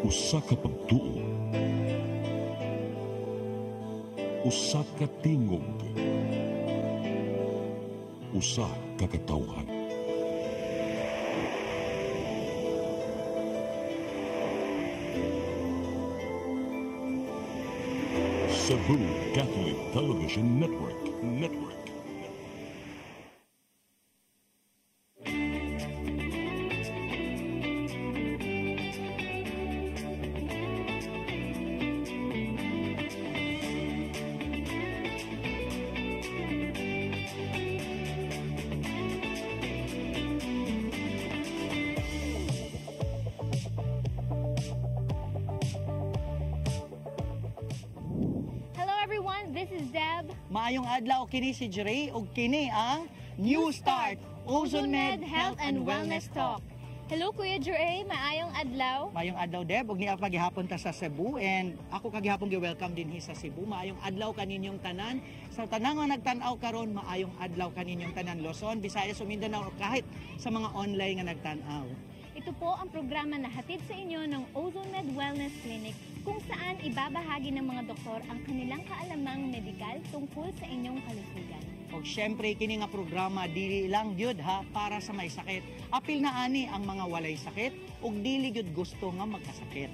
Usa ka pagtuo, usa ka tingog, usa ka katawhan. Cebu Catholic Television Network. This is Deb. Maayong adlaw kini si Jere ug kini ang New Start Ozone Med Health and Wellness Talk. Hello Kuya Jere, maayong adlaw. Maayong adlaw Deb, ug niya paghihapon ta sa Cebu and ako kagihapon gi-welcome din sa Cebu. Maayong adlaw kaninyong tanan. Sa tanang nga nagtan-aw karon, maayong adlaw kaninyong tanan Luzon, Visayas ug Mindanao kahit sa mga online nga nagtan-aw. Ito po ang programa na hatid sa inyo ng Ozone Med Wellness Clinic kung saan ibabahagi ng mga doktor ang kanilang kaalamang medikal tungkol sa inyong kalusugan. O syempre, kini nga programa dili lang gyud ha para sa may sakit. Apil na ani ang mga walay sakit ug dili gyud gusto nga magkasakit.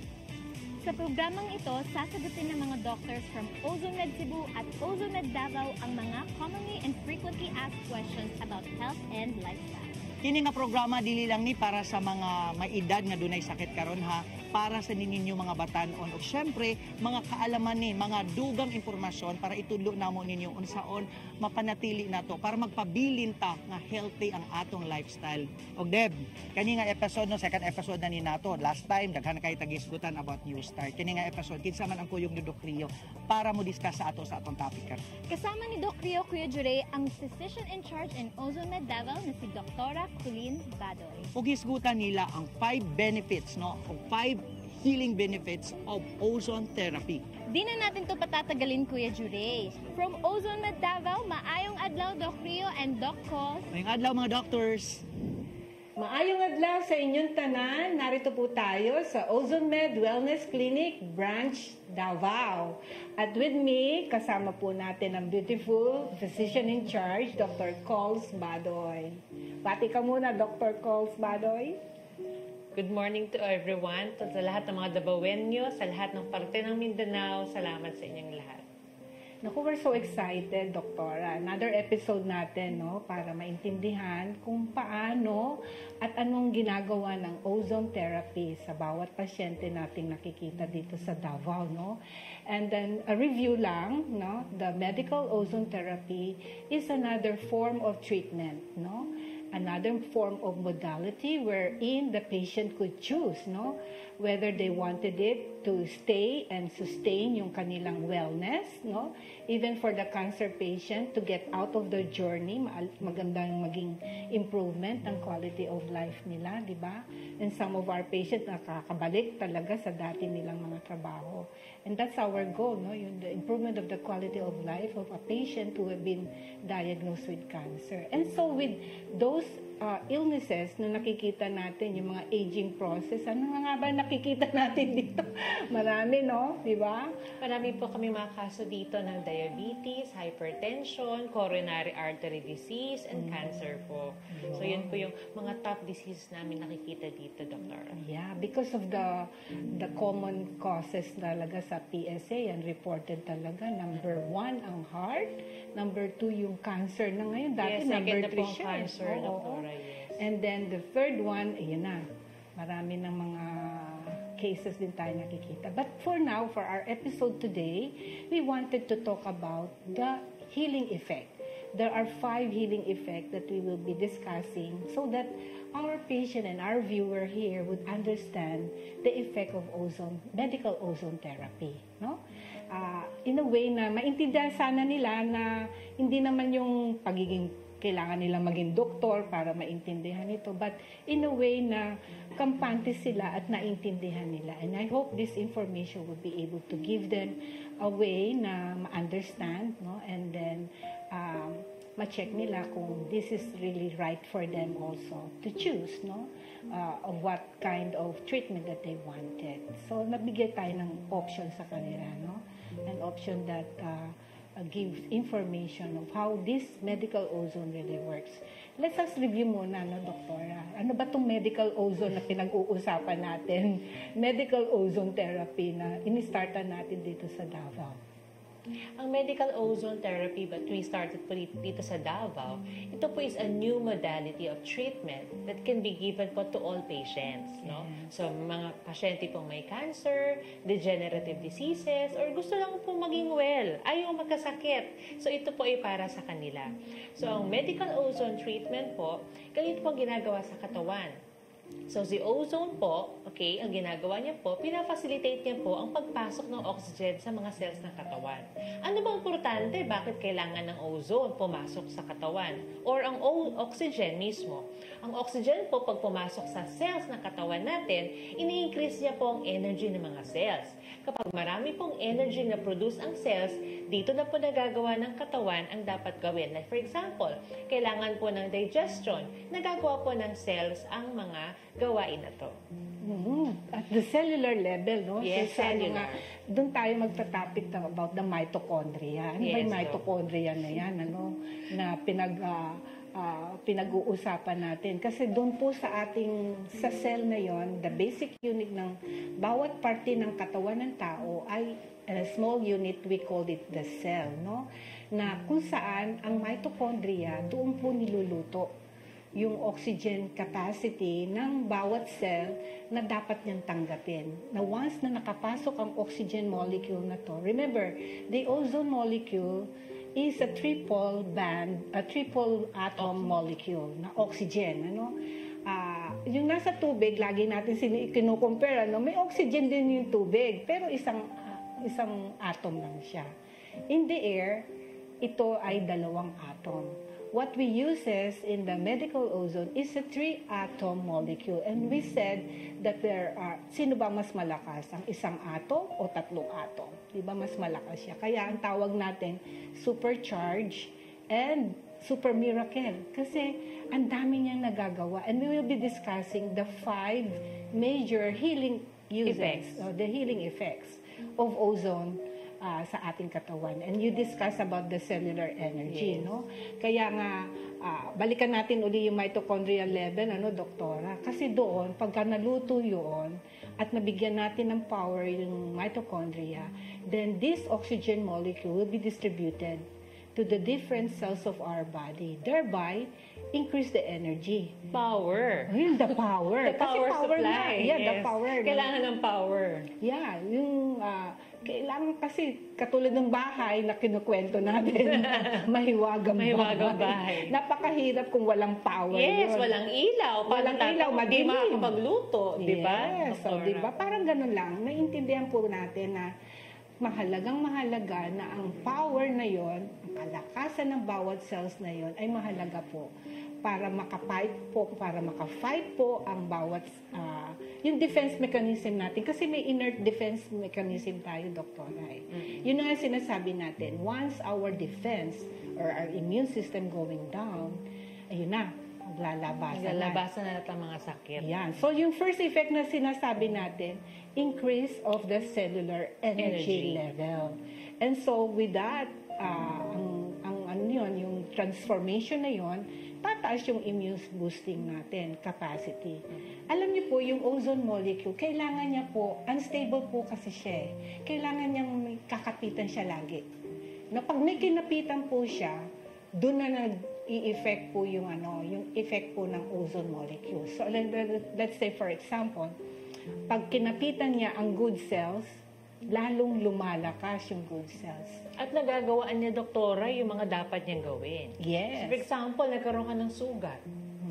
Sa programang ito, sasagutin ng mga doctors from Ozone Med Cebu at Ozone Med Davao ang mga commonly and frequently asked questions about health and lifestyle. Kini nga programa dili lang ni para sa mga may edad nga dunay sakit karon ha, para sa ninyo mga batan-on ug syempre mga kaalaman ni mga dugang impormasyon para itudlo namo ninyo unsaon mapanatili nato para magpabilin ta nga healthy ang atong lifestyle. Og Deb, kani nga episode no second episode na ni nato. Last time daghan kay tagisgutan about New Start. Kini nga episode kinsa man ang kuyog ni Doc Rio para mo discuss sa atong topic karon. Kasama ni Doc Rio, Kuya Jure, ang physician in charge in Ozone Med Davao na si Dr. Colleen Badoy. Ug hisgutan nila ang 5 benefits no, o 5 healing benefits of ozone therapy. Di na natin to patatagalin, Kuya Jure. From Ozone Med Davao, maayong adlaw Doc Rio and Doc Cos. Maayong adlaw mga doctors. Maayong adlaw sa inyong tanan. Narito po tayo sa Ozone Med Wellness Clinic, Branch Davao. At with me, kasama po natin ang beautiful physician in charge, Dr. Cols Badoy. Pati ka muna, Dr. Cols Badoy. Good morning to everyone, sa lahat ng mga Dabawenyo, sa lahat ng parte ng Mindanao. Salamat sa inyong lahat. Naku, we're so excited, Doktora. Another episode natin, no, para maintindihan kung paano at anong ginagawa ng ozone therapy sa bawat pasyente nating nakikita dito sa Davao, no? And then, a review lang, no? The medical ozone therapy is another form of treatment, no? Another form of modality wherein the patient could choose, no? Whether they wanted it to stay and sustain yung kanilang wellness, no? Even for the cancer patient to get out of their journey, magandang maging improvement ng quality of life nila, di ba? And some of our patients nakakabalik talaga sa dati nilang mga trabaho. And that's our goal, no? Yung the improvement of the quality of life of a patient who have been diagnosed with cancer. And so with those illnesses na nakikita natin, yung mga aging process, ano nga ba nakikita natin dito? Marami, no? Di ba? Marami po kami mga kaso dito ng diabetes, hypertension, coronary artery disease, and cancer po. So yun po yung mga top disease namin nakikita dito, Doktor. Yeah, because of the common causes talaga sa PSA, and reported talaga. Number 1, ang heart. Number 2, yung cancer na ngayon. Dati number 3 siya. Cancer, Doktora, yes. And then the third one, ayan na. Marami ng mga cases din tayo nakikita. But for now, for our episode today, we wanted to talk about the healing effect. There are 5 healing effects that we will be discussing so that our patient and our viewer here would understand the effect of medical ozone therapy, no? In a way na maintindihan sana nila na hindi naman yung pagiging kailangan nila maging doktor para maintindihan ito, but in a way na kampante sila at naintindihan nila. And I hope this information will be able to give them a way na ma-understand, no? And then ma-check nila kung this is really right for them also to choose, no? Of what kind of treatment that they wanted. So, nabigay tayo ng option sa kanila, no? An option that gives information of how this medical ozone really works. Let us review muna, no, Doktora? Ano ba itong medical ozone na pinag-uusapan natin? Medical ozone therapy na inistartan natin dito sa Davao. Ang medical ozone therapy, but we started po dito sa Davao, ito po is a new modality of treatment that can be given po to all patients, no? So, mga pasyente pong may cancer, degenerative diseases, or gusto lang po maging well, ayaw magkasakit. So, ito po ay para sa kanila. So, ang medical ozone treatment po, ganito po ginagawa sa katawan. So, si ozone po, okay, ang ginagawa niya po, pinafacilitate niya po ang pagpasok ng oxygen sa mga cells ng katawan. Ano bang importante? Bakit kailangan ng ozone pumasok sa katawan? Or ang oxygen mismo? Ang oxygen po, pag pumasok sa cells ng katawan natin, ini-increase niya po ang energy ng mga cells. Kapag marami pong energy na produce ang cells, dito na po nagagawa ng katawan ang dapat gawin. Like for example, kailangan po ng digestion, nagagawa po ng cells ang mga gawain na to. At the cellular level, no? Yes, So, cellular. Doon tayo magta-topic about the mitochondria. Ano ba yung Yes, mitochondria na yan, ano? Na pinag-uusapan natin. Kasi doon po sa cell na yon, the basic unit ng bawat parte ng katawan ng tao ay a small unit, we call it the cell, no? Na kung saan ang mitochondria, doon po niluluto yung oxygen capacity ng bawat cell na dapat niyang tanggapin. Na once na nakapasok ang oxygen molecule na to, remember, the ozone molecule is a triple atom molecule na oxygen, ano? Yung nasa tubig, lagi natin kinukumpare, ano? May oxygen din yung tubig, pero isang atom lang siya. In the air, ito ay dalawang atom. What we uses in the medical ozone is a 3-atom molecule. And we said that sino ba mas malakas? Ang isang atom o tatlong atom? Diba mas malakas siya? Kaya ang tawag natin supercharge and super miracle. Kasi ang dami niyang nagagawa. And we will be discussing the 5 major healing uses, the healing effects of ozone sa ating katawan. And you discuss about the cellular energy, no? Kaya nga, balikan natin uli yung mitochondrial level, ano, Doktora? Kasi doon, pagka naluto yun, at nabigyan natin ng power yung mitochondria, then this oxygen molecule will be distributed to the different cells of our body, thereby increase the energy. Power. Ayun, the power. The power supply. Yeah, the power. Kailangan ng power. Yeah, yung kailangan kasi katulad ng bahay na kinukwento natin, mahiwagang bahay. Napakahirap kung walang power. Yes, yun. walang ilaw. Walang ilaw, Hindi madilim. makakapagluto, di ba? Yes, so, di ba? Parang ganun lang. Maintindihan po natin na mahalaga na ang power na yon, ang kalakasan ng bawat cells na yon ay mahalaga po para maka-fight po ang bawat yung defense mechanism natin. Kasi may inert defense mechanism tayo, Doktora. Yun nga sinasabi natin, once our defense or our immune system going down, ayun na, Naglalabasan na natin ang mga sakit. Yan. So, yung first effect na sinasabi natin, increase of the cellular energy level. And so, with that, yung transformation na yon, tataas yung immune boosting natin, capacity. Alam niyo po, yung ozone molecule, kailangan niya po, unstable po kasi siya. Kailangan niyang may kakapitan siya lagi. Na pag may kinapitan po siya, doon na nag-i-effect po yung effect po ng ozone molecule. So, let's say for example, pag kinapitan niya ang good cells, lalong lumalakas yung good cells. At nagagawaan niya, Doktora, yung mga dapat niyang gawin. Yes. So, for example, nagkaroon ka ng sugat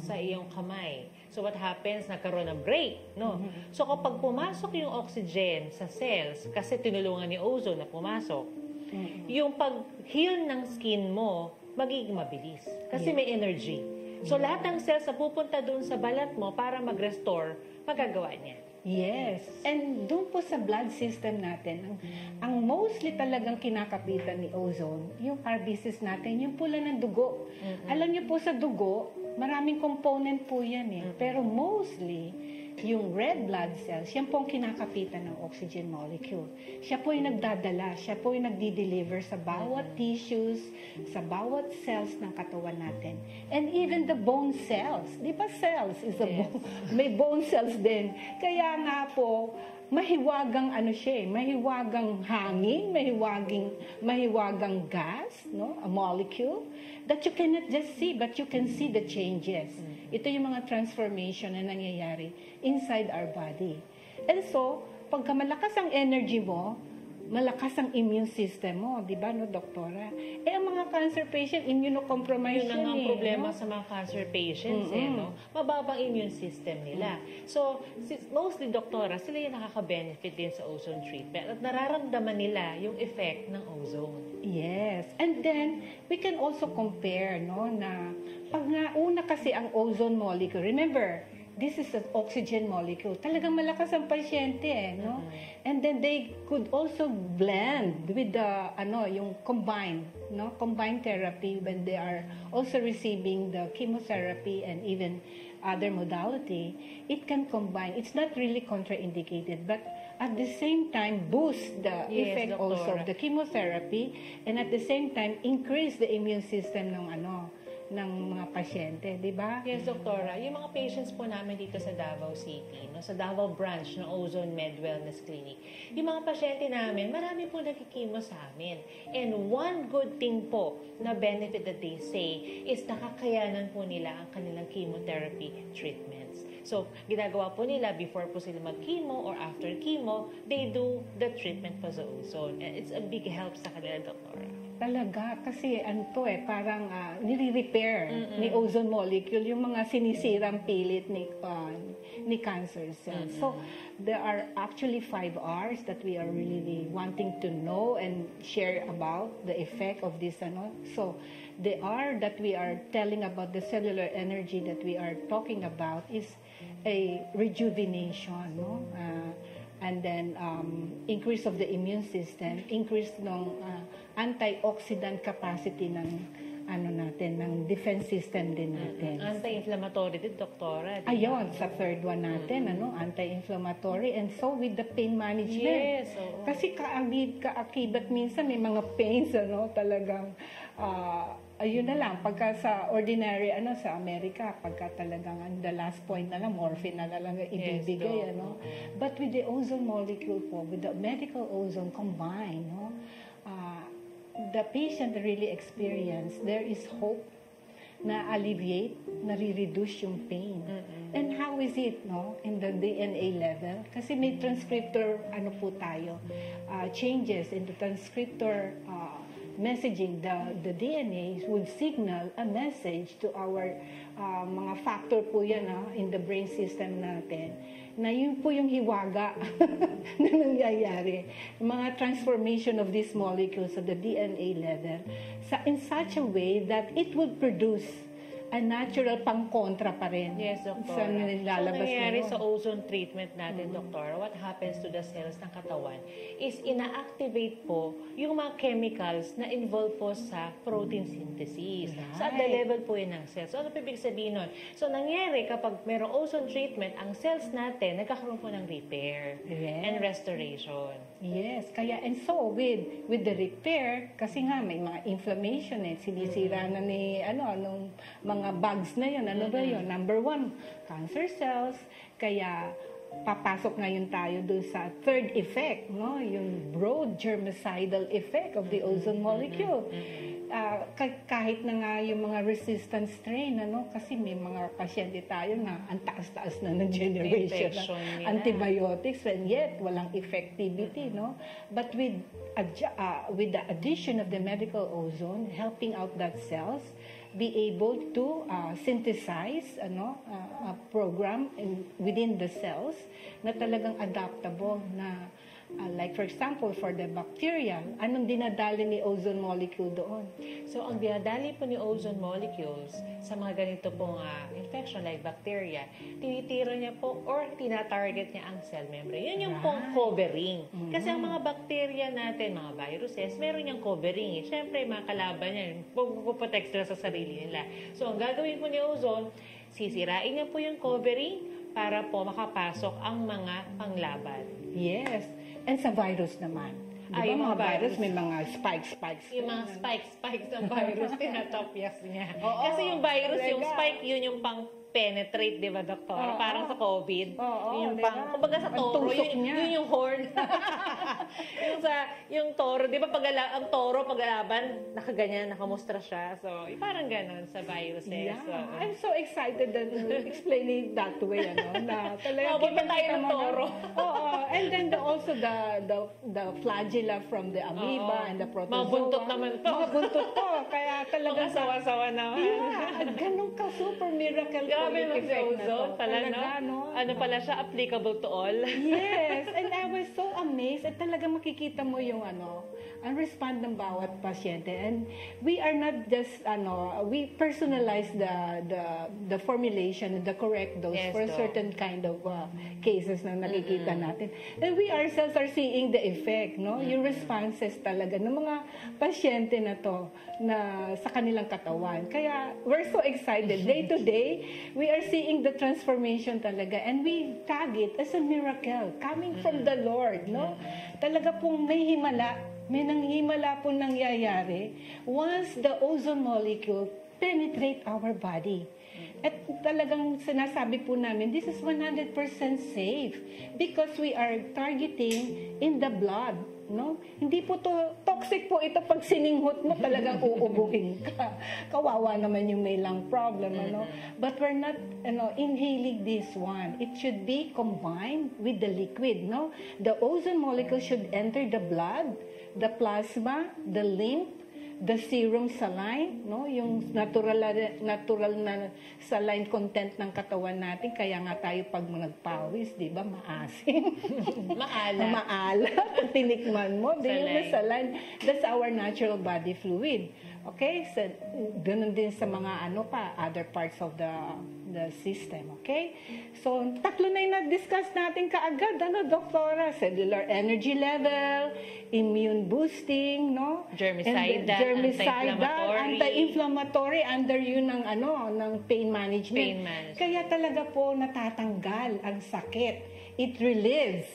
sa iyong kamay. So, what happens? Nagkaroon ng break, no? So, kapag pumasok yung oxygen sa cells, kasi tinulungan ni ozone na pumasok, yung pag-heal ng skin mo, magiging mabilis. Kasi may energy. So, lahat ng cells na pupunta doon sa balat mo para mag-restore, magagawa niya. Yes. And doon po sa blood system natin, ang mostly talagang kinakapitan ni ozone, yung RBCs natin, yung pula ng dugo. Alam niyo po sa dugo, maraming component po yan eh. Pero mostly, yung red blood cells, yan po ang kinakapitan ng oxygen molecule. Siya po yung nagdadala, siya po yung nagdi-deliver sa bawat tissues, sa bawat cells ng katawan natin. And even the bone cells. Di ba cells is a bone? May bone cells din. Kaya nga po, mahiwagang ano siya, mahiwagang hangin, mahiwagang gas, no? A molecule that you cannot just see, but you can see the changes. Ito yung mga transformation na nangyayari inside our body. And so, pagka malakas ang energy mo, malakas ang immune system mo, di ba, no, doktora? Eh, ang mga cancer patient, immunocompromised Yun ang problema no? sa mga cancer patients, no? Mababang immune system nila. So, mostly, doktora, sila yung nakaka-benefit din sa ozone treatment at nararamdaman nila yung effect ng ozone. Yes. And then, we can also compare, no, na pag nga una kasi ang ozone molecule, remember, this is an oxygen molecule. Talagang malakas ang pasyente, eh, no? And then they could also blend with the, yung combined therapy when they are also receiving the chemotherapy and even other modality. It can combine. It's not really contraindicated, but at the same time boost the effect also of the chemotherapy, and at the same time increase the immune system ng mga pasyente, di ba? Yes, doktora. Yung mga patients po namin dito sa Davao City, no, sa Davao branch ng Ozone Med Wellness Clinic, yung mga pasyente namin, marami po nagkikimo sa amin. And one good thing po na benefit that they say is nakakayanan po nila ang kanilang chemotherapy treatments. So, ginagawa po nila before po sila mag-chemo or after chemo, they do the treatment po sa ozone. And it's a big help sa kanila, doktora. Talaga, kasi parang nire-repair ni ozone molecule yung mga sinisirang pilit ni cancer cells. So, there are actually 5 R's that we are really wanting to know and share about the effect of this. So, the R that we are telling about, the cellular energy that we are talking about, is a rejuvenation, no? And then increase of the immune system, increase ng antioxidant capacity ng ng defense system din natin. Anti-inflammatory din, doktora. Ayun, sa third one natin, anti-inflammatory, and so with the pain management. Yes, oo. Kasi kaakibat minsan may mga pains, talagang ayun na lang, pagka sa ordinary, sa Amerika, pagka talagang the last point na lang, morphine na lang ibibigay, But with the ozone molecule po, with the medical ozone combined, the patient really experience, there is hope na alleviate, na re-reduce yung pain. And how is it, in the DNA level? Kasi may transcriptor, po tayo, changes in the transcriptor messaging. The DNA would signal a message to our mga factor po yan in the brain system natin, na yun po yung hiwaga na nangyayari. Mga transformation of these molecules at the DNA level in such a way that it would produce a natural pang-kontra pa rin. Yes, doktora. Sa nilalabas so, nangyayari na sa ozone treatment natin, doktora, what happens to the cells ng katawan is ina-activate po yung mga chemicals na involved po sa protein synthesis. Right. So, at the level po yun ng cells. So, ano ibig sabihin nun? So, nangyayari kapag mayroong ozone treatment, ang cells natin nagkakaroon po ng repair and restoration. Yes, kaya and so with the repair, kasi nga may mga inflammation, sinisira na ni nung mga bugs na yun. Ano ba yun? Number 1, cancer cells. Kaya papasok ngayon tayo dun sa third effect, yung broad germicidal effect of the ozone molecule. Kahit na nga yung mga resistant strain, kasi may mga pasyente tayo na ang taas-taas na ng generation ng antibiotics, and yet walang effectivity, But with the addition of the medical ozone, helping out that cells be able to synthesize a program within the cells na talagang adaptable, na Like for example, for the bacteria, anong dinadali ni ozone molecule doon? So, ang dinadali po ni ozone molecules sa mga ganito pong infection like bacteria, tinitira niya po or tinatarget niya ang cell membrane. Yun yung pong covering. Kasi ang mga bacteria natin, mga viruses, meron niyang covering. Siyempre, mga kalaban niya, puprotect sila sa sarili nila. So, ang gagawin po ni ozone, sisirain niya po yung covering para po makapasok ang mga panglaban. Yes. And sa virus naman. Di ba Yung mga mga virus virus. may mga spikes. Yung mga spikes ng virus, tinatapyas niya. Oo, Kasi yung virus, yung talaga. spike, yun yung pang-penetrate, di ba, Doktor? Oo. Parang sa COVID. Oo, Yun yung diba? kumbaga sa Ang toro, tusok yun, niya. yun yung horn. yung toro, di ba, ang toro, paglalaban, nakaganyan, nakamustra siya. So, parang ganon sa viruses. Yeah. So, I'm so excited that you explain it that way, na talaga Mabot pa tayo kita ng mo na- toro. Oo. And then also the flagella from the amoeba Oo. and the protozoa. Mga buntot naman to. Mga buntot to. Kaya talaga mga sawa-sawa naman. Yeah, at ganun ka super miracle Grabe po yung mag effect na to. ozone pala, no? Talaga, no? Ano pala siya, applicable to all. Yes, and I was so amazed at talaga makikita mo yung ang respond ng bawat pasyente. And we are not just we personalize the formulation, the correct dose Yes, for a Doc. certain kind of cases na nakikita natin. And we ourselves are seeing the effect, no? Yung responses talaga ng mga pasyente na to na sa kanilang katawan. Kaya we're so excited. Day to day, we are seeing the transformation talaga. And we tag it as a miracle coming from the Lord, no? Talaga pong may himala, may nanghimala po nangyayari once the ozone molecule penetrate our body. At talagang sinasabi po namin, this is 100% safe because we are targeting in the blood. No? Hindi po to toxic po ito pag sininghot mo talagang uubuhin ka. Kawawa naman yung may lung problem, But we're not inhaling this one. It should be combined with the liquid, no? The ozone molecule should enter the blood, the plasma, the lymph, the serum saline, no? Yung natural na saline content ng katawan natin. Kaya nga tayo pag nagpawis, di ba, maasim. Maalat. Maalat. Pag tinikman mo, di yung saline. That's our natural body fluid. Okay? So, ganun din sa mga other parts of the system. Okay? So, tatlo na yung na-discuss natin kaagad, Doktora? Cellular energy level, immune boosting, no? Germicidal, anti-inflammatory, under yun ng pain management. Pain management. Kaya talaga po natatanggal ang sakit. It relieves.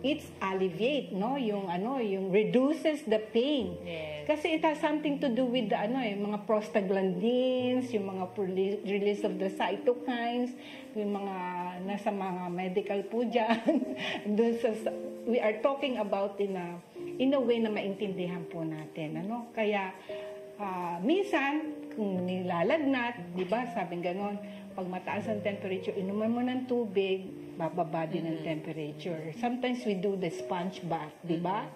It alleviate, no? Yung reduces the pain. Yes. Kasi it has something to do with the mga prostaglandins, yung mga release of the cytokines, yung mga nasa mga medical po dyan. We are talking about in a way na maintindihan po natin, Kaya minsan kung nilalagnat, 'di ba? Sabing ganon, pag mataas ang temperature, inuman mo ng tubig, bababa din ang temperature. Sometimes we do the sponge bath, 'di ba?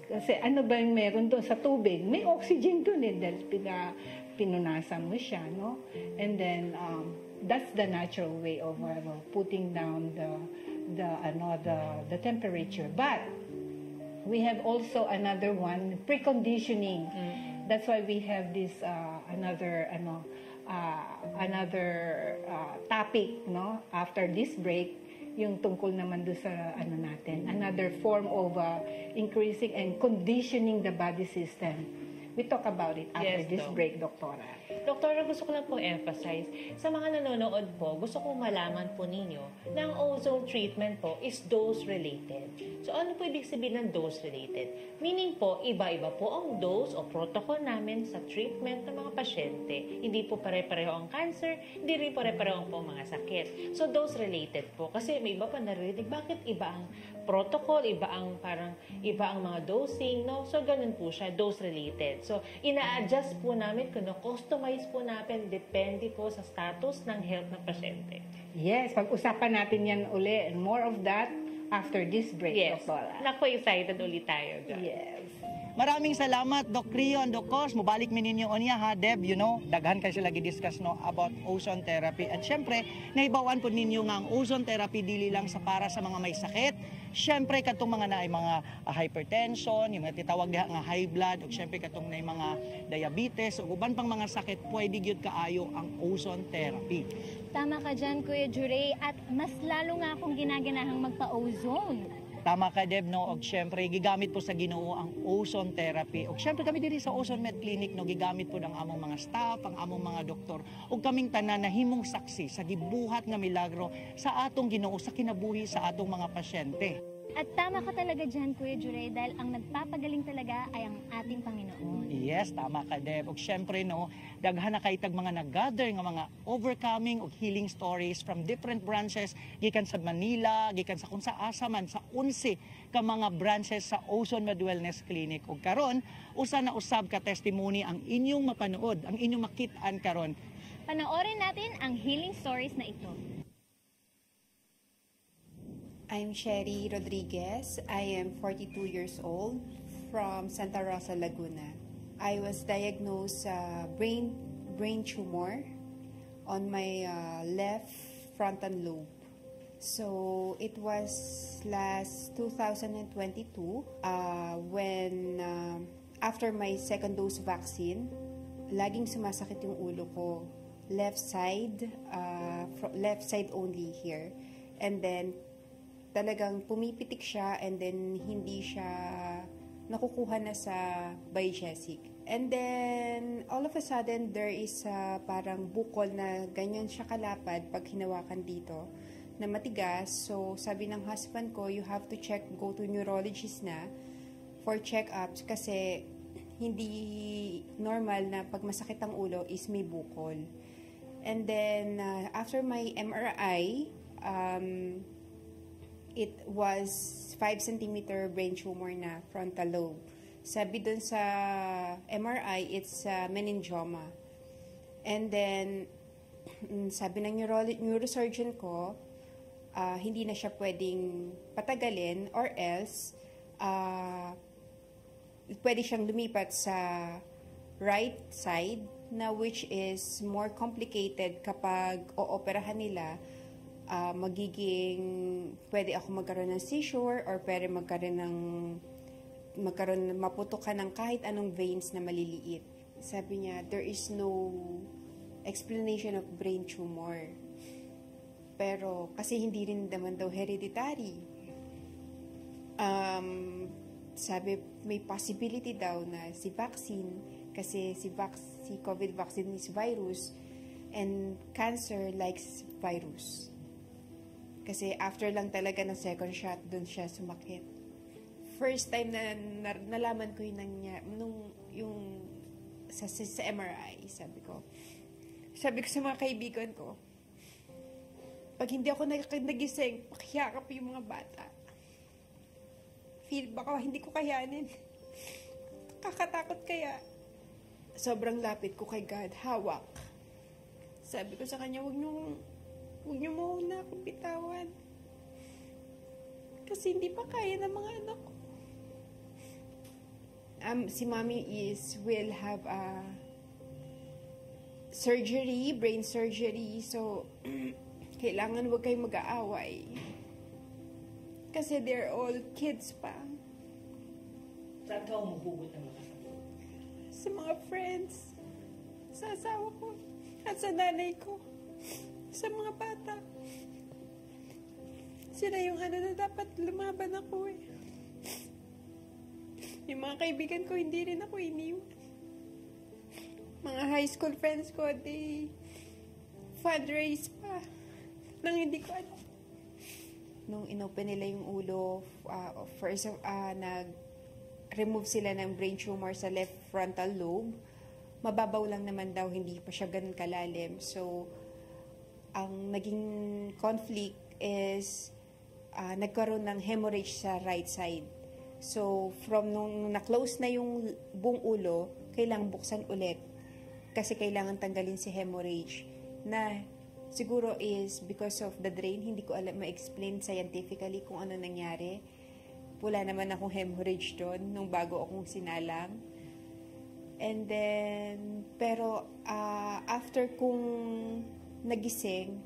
Kasi ano ba yung meron doon sa tubig? May oxygen doon dahil pinunasan mo siya, no? And then that's the natural way of putting down the temperature. But we have also another one, preconditioning. That's why we have this another topic, no? After this break, yung tungkol naman doon sa natin, another form of increasing and conditioning the body system. We talk about it after this break, Doktora. Doktora, gusto ko lang pong emphasize, sa mga nanonood po, gusto kong malaman po ninyo na ang ozone treatment po is dose-related. So, ano po ibig sabihin ng dose-related? Meaning po, iba-iba po ang dose o protocol namin sa treatment ng mga pasyente. Hindi po pare-pareho ang cancer, hindi rin pare-pareho po ang mga sakit. So, dose-related po. Kasi may iba pa naririnig, bakit iba ang protocol, iba ang mga dosing, no? So, ganun po siya, dose-related. So, ina-adjust po namin, customize po natin, depende po sa status ng health ng pasyente. Yes, pag-usapan natin yan uli. And more of that after this break, Yes. Doktora. Naku, excited ulit tayo dyan. Yes. Maraming salamat, Doc Rio and Doc Cos. Mubalik mi ninyo niya, ha, Deb, daghan kayo sila gi-discuss about ozone therapy. At syempre, naibawan po ninyo nga ang ozone therapy dili lang sa para sa mga may sakit, Syempre katong mga naay mga hypertension, yung mga titawag diha nga high blood, ug syempre katong naay mga diabetes ug uban pang mga sakit, pwede gyud kaayo ang ozone therapy. Tama ka dyan, Kuya Jure, at mas lalo nga akong ginaganahang magpa-ozone. Tama ka, Deb, no? Og syempre, gigamit po sa Ginoo ang ozone therapy. Og syempre, kami diri sa Ozone Med Clinic, no, gigamit po ng among mga staff, ang among mga doktor, og kaming tanan na himong saksi sa gibuhat nga milagro sa atong Ginoo, sa kinabuhi sa atong mga pasyente. At tama ka talaga dyan, Kuya Jure, dahil ang nagpapagaling talaga ay ang ating Panginoon. Yes, tama ka, Deb. Og syempre, no, daghan na kay tag mga nag-gather nga mga overcoming og healing stories from different branches, gikan sa Manila, gikan sa kung sa asa man, sa 11 ka mga branches sa Ozone Med Wellness Clinic. Og karon, usa na usab ka testimony ang inyong mapanood, ang inyong makit-an karon. Panoorin natin ang healing stories na ito. I'm Sherry Rodriguez. I am 42 years old from Santa Rosa, Laguna. I was diagnosed brain tumor on my left frontal lobe. So it was last 2022 when after my second dose vaccine, laging sumasakit yung ulo ko. Left side only here. And then talagang pumipitik siya and then hindi siya nakukuha na sa biogesic. And then, all of a sudden, there is parang bukol na ganyan siya kalapad pag hinawakan dito na matigas. So, sabi ng husband ko, you have to go to neurologist na for check-ups kasi hindi normal na pag masakit ang ulo is may bukol. And then, after my MRI, it was 5 cm brain tumor na frontal lobe. Sabi dun sa MRI, it's meningioma. And then, sabi ng neurosurgeon ko, hindi na siya pwedeng patagalin or else, pwede siyang lumipat sa right side na which is more complicated kapag ooperahan nila. Pwede ako magkaroon ng seizure or pwede maputukan ng kahit anong veins na maliliit. Sabi niya, there is no explanation of brain tumor. Pero kasi hindi rin naman daw hereditary. Sabi, may possibility daw na si vaccine, kasi si COVID vaccine is virus and cancer likes virus. Kasi after lang talaga ng second shot, dun siya sumakit. First time na nalaman ko yung sa MRI, sabi ko sa mga kaibigan ko, pag hindi ako nagising, pakiyakap yung mga bata. Baka hindi ko kayanin. Kakatakot kaya. Sobrang lapit ko kay God, hawak. Sabi ko sa kanya, huwag niyo muna akong bitawan. Kasi hindi pa kaya ng mga anak ko. Si Mommy will have a surgery, brain surgery. So, kailangan huwag kayong mag-aaway. Kasi they're all kids pa. Saan ka umuhugot ng mga sakit? Sa mga friends, sa asawa ko, at sa nanay ko. Sa mga bata. Sila yung na dapat lumaban ako eh. Yung mga kaibigan ko, hindi rin ako iniwan. Mga high school friends ko, they fundraise pa. Nang hindi ko alam. Nung inopen nila yung ulo, first nag-remove sila ng brain tumor sa left frontal lobe. Mababaw lang naman daw, hindi pa siya ganun kalalim. So, ang naging conflict is nagkaroon ng hemorrhage sa right side. So, from nung na-close na yung buong ulo, kailangan buksan ulit. Kasi kailangan tanggalin si hemorrhage. Na siguro is because of the drain, hindi ko alam ma-explain scientifically kung ano nangyari. Wala naman akong hemorrhage doon nung bago akong sinalang. And then, pero after kung nagising,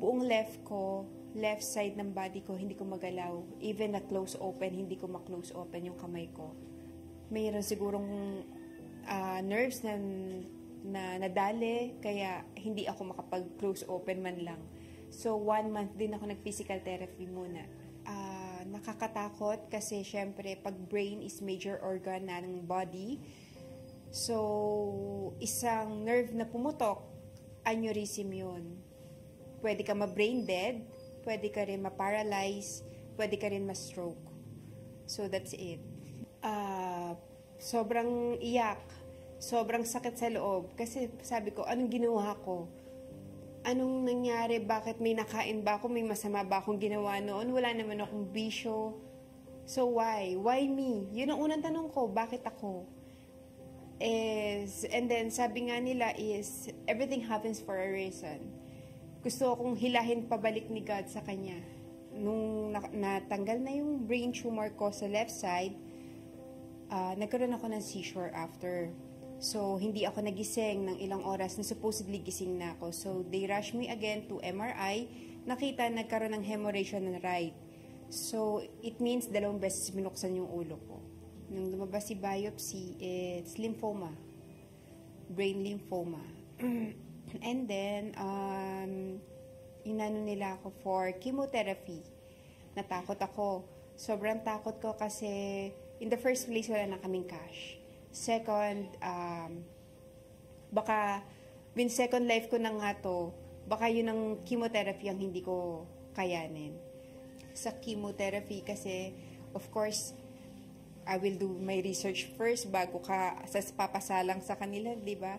buong left ko, left side ng body ko, hindi ko magalaw. Even na close open, hindi ko ma-close open yung kamay ko. Mayroon sigurong nerves na nadali, kaya hindi ako makapag-close open man lang. So, 1 month din ako nag-physical therapy muna. Nakakatakot kasi syempre, pag brain is major organ na ng body, so, isang nerve na pumutok, aneurysm yun. Pwede ka ma-brain dead, pwede ka rin ma-paralyze, pwede ka rin ma-stroke. So, that's it. Sobrang iyak, sobrang sakit sa loob. Kasi sabi ko, anong ginawa ko? Anong nangyari? Bakit may nakain ba ako? May masama ba akong ginawa noon? Wala naman akong bisyo. So why? Why me? Yun ang unang tanong ko. Bakit ako? And then sabi nga nila is, everything happens for a reason. Gusto akong hilahin pabalik ni God sa Kanya. Nung natanggal na yung brain tumor ko sa left side, nagkaroon ako ng seizure after. So, hindi ako nagising ng ilang oras na supposedly gising na ako. So, they rushed me again to MRI. Nakita, nagkaroon ng hemorrhage on the right. So, it means 2 beses binuksan yung ulo ko. Nung lumabas si biopsy, it's lymphoma. Brain lymphoma. And then, inano nila ako for chemotherapy. Natakot ako. Sobrang takot ko kasi in the first place, wala na kaming cash. Second, baka second life ko na nga to, baka yun ang chemotherapy ang hindi ko kayanin. Sa chemotherapy kasi, of course, I will do my research first bago ka papasalang sa kanila, di ba?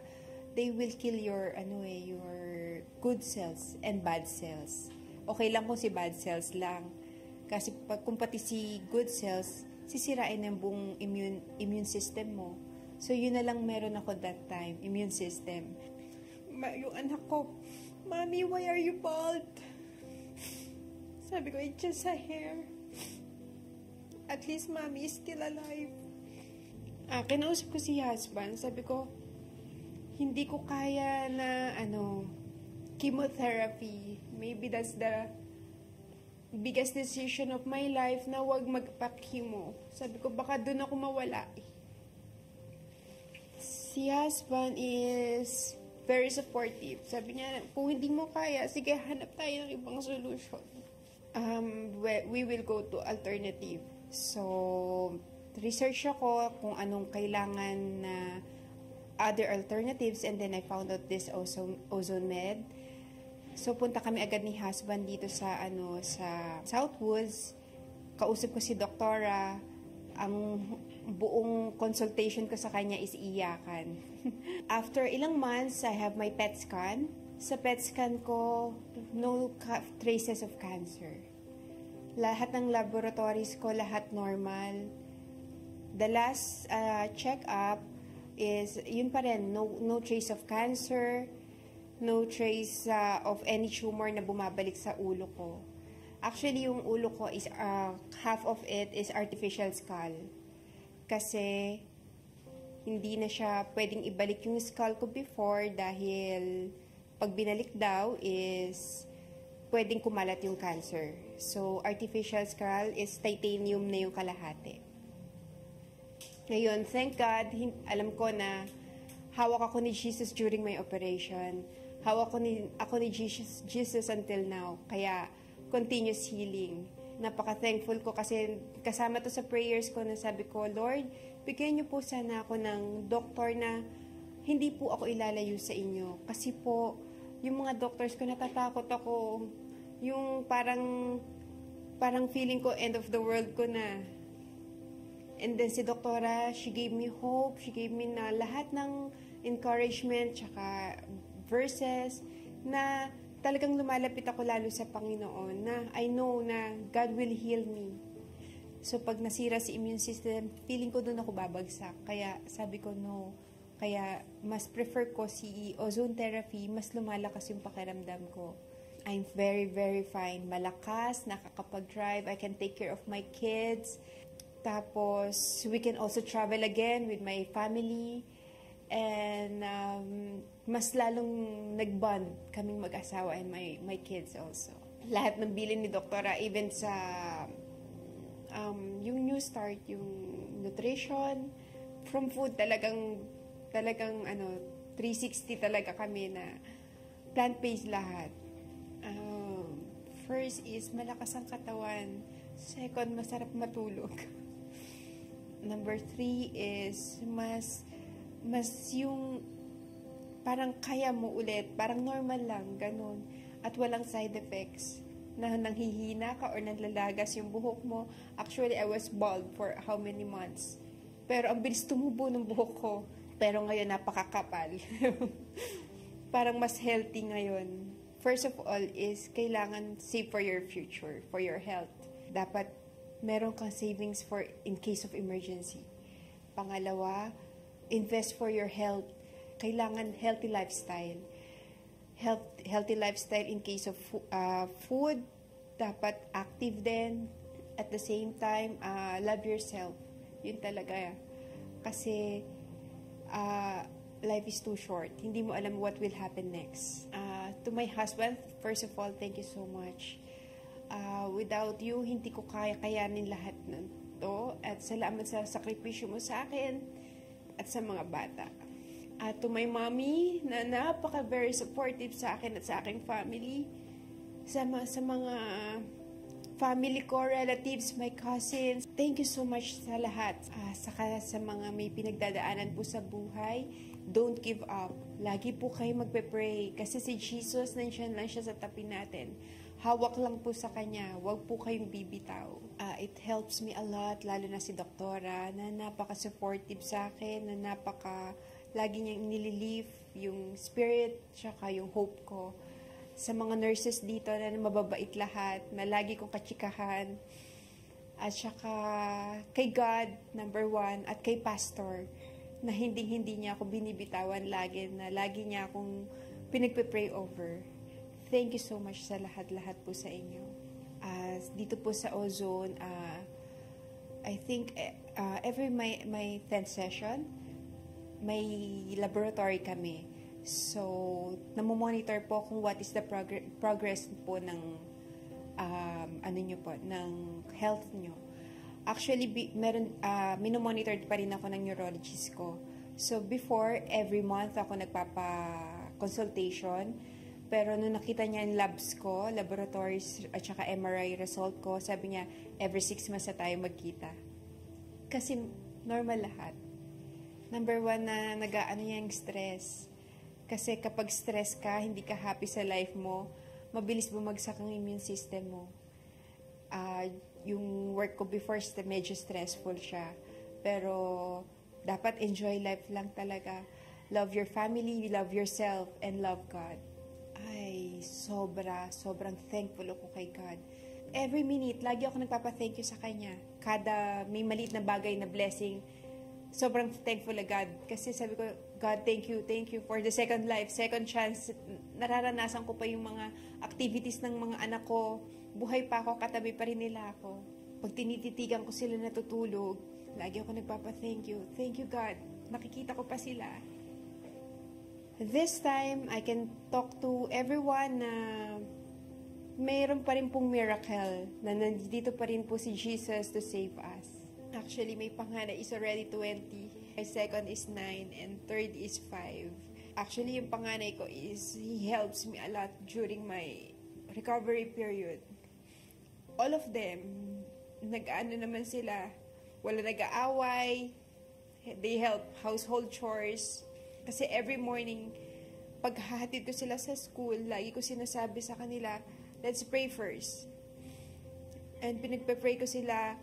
They will kill your good cells and bad cells. Okay lang kung si bad cells lang. Kasi kung pati si good cells, sisirain ang buong immune system mo. So, yun na lang meron ako that time, immune system. Yung anak ko, Mommy, why are you bald? Sabi ko, it's just a hair. At least Mommy is still alive. Kinausap ko si husband, sabi ko, hindi ko kaya na, chemotherapy. Maybe that's the biggest decision of my life na wag magpa-chemo. Sabi ko, baka doon ako mawala. Si husband is very supportive. Sabi niya, kung hindi mo kaya, sige, hanap tayo ng ibang solution. We will go to alternative. So, research ako kung anong kailangan na other alternatives, and then I found out this Ozone Med. So, punta kami agad ni husband dito sa Southwoods. Kausap ko si doktora. Ang buong consultation ko sa kanya is iyakan. After ilang months, I have my PET scan. Sa PET scan ko, no traces of cancer. Lahat ng laboratories ko, lahat normal. The last check-up is, yun pa rin, no trace of cancer, no trace of any tumor na bumabalik sa ulo ko. Actually, yung ulo ko is, half of it is artificial skull. Kasi, hindi na siya pwedeng ibalik yung skull ko before dahil pag binalik daw is pwedeng kumalat yung cancer. So, artificial skull is titanium na yung kalahati. Ngayon, thank God, alam ko na hawak ako ni Jesus during my operation. Hawak ako ni Jesus until now. Kaya, continuous healing. Napaka-thankful ko kasi kasama to sa prayers ko na sabi ko, Lord, bigyan niyo po sana ako ng doktor na hindi po ako ilalayo sa inyo. Kasi po, yung mga doctors ko, natatakot ako. Yung parang feeling ko, end of the world ko na. And then si doktora, she gave me hope. She gave me na lahat ng encouragement, tsaka verses, na talagang lumalapit ako lalo sa Panginoon, na I know na God will heal me. So, pag nasira si immune system, feeling ko doon ako babagsak. Kaya, sabi ko, no. Kaya, mas prefer ko si ozone therapy, mas lumalakas yung pakiramdam ko. I'm very, very fine. Malakas, nakakapag-drive, I can take care of my kids. Tapos, we can also travel again with my family. And, mas lalong nag-bond kaming mag-asawa and my kids also. lahat ng bilin ni doktora, even sa yung New Start, yung nutrition, from food, talagang 360 talaga kami na plant-based lahat. First is malakas ang katawan. Second, masarap matulog. Number 3 is mas yung parang kaya mo ulit, parang normal lang, ganun. At walang side effects na nanghihina ka or nanlalagas yung buhok mo. Actually, I was bald for how many months. Pero ang bilis tumubo ng buhok ko. Pero ngayon, napakakapal. Parang mas healthy ngayon. First of all is kailangan save for your future, for your health. Dapat meron kang savings for in case of emergency. Pangalawa, invest for your health. Kailangan healthy lifestyle. Healthy lifestyle in case of food. Dapat active din. At the same time, love yourself. Yun talaga. Kasi life is too short. Hindi mo alam what will happen next. To my husband, first of all, thank you so much. Without you, hindi ko kayanin lahat ng to. At salamat sa sakripisyo mo sa akin at sa mga bata. To my mommy, na very supportive sa akin at sa aking family. Sa mga family ko, relatives, my cousins. Thank you so much sa lahat. Saka sa mga may pinagdadaanan po sa buhay, don't give up. Lagi po kayo magpe-pray. Kasi si Jesus, nandiyan lang siya sa tabi natin. Hawak lang po sa Kanya. Huwag po kayong bibitaw. It helps me a lot, lalo na si Doktora, na napaka-supportive sa akin, na lagi niyang inililief yung spirit, tsaka yung hope ko. Sa mga nurses dito na mababait lahat, na lagi kong katsikahan. At saka kay God, number 1, at kay Pastor, na hindi niya ako binibitawan lagi, na lagi niya akong pinagpe-pray over. Thank you so much sa lahat po sa inyo. Dito po sa Ozone, I think every my 10th session, may laboratory kami. So, namomonitor po kung what is the progress po ng ng health nyo. Actually, minomonitor pa rin ako ng neurologist ko. So, before, every month ako nagpapa-consultation. Pero nung nakita niya yung labs ko, laboratories, at saka MRI result ko, sabi niya, every 6 months na tayo magkita. Kasi normal lahat. Number 1 na nag-aano niya yung stress. Kasi kapag stress ka, hindi ka happy sa life mo, mabilis bumagsak ang immune system mo. Yung work ko before, medyo stressful siya. Pero dapat enjoy life lang talaga. Love your family, love yourself, and love God. Ay, sobrang thankful ako kay God. Every minute, lagi ako nagpapa-thank you sa Kanya. Kada may maliit na bagay na blessing, sobrang thankful na God. Kasi sabi ko, God, thank you for the second life, second chance. Nararanasan ko pa yung mga activities ng mga anak ko. Buhay pa ako, katabi pa rin nila ako. Pag tinititigan ko sila natutulog, lagi ako nagpapa-thank you. Thank you, God. Nakikita ko pa sila. This time, I can talk to everyone na mayroon pa rin pong miracle na nandito pa rin po si Jesus to save us. Actually, may panganay is already 20. My second is 9 and third is 5. Actually, yung panganay ko is he helps me a lot during my recovery period. All of them, nag-ano naman sila, wala nag-aaway, they help household chores. Kasi every morning, paghahatid ko sila sa school, lagi ko sinasabi sa kanila, let's pray first. And pinagpe-pray ko sila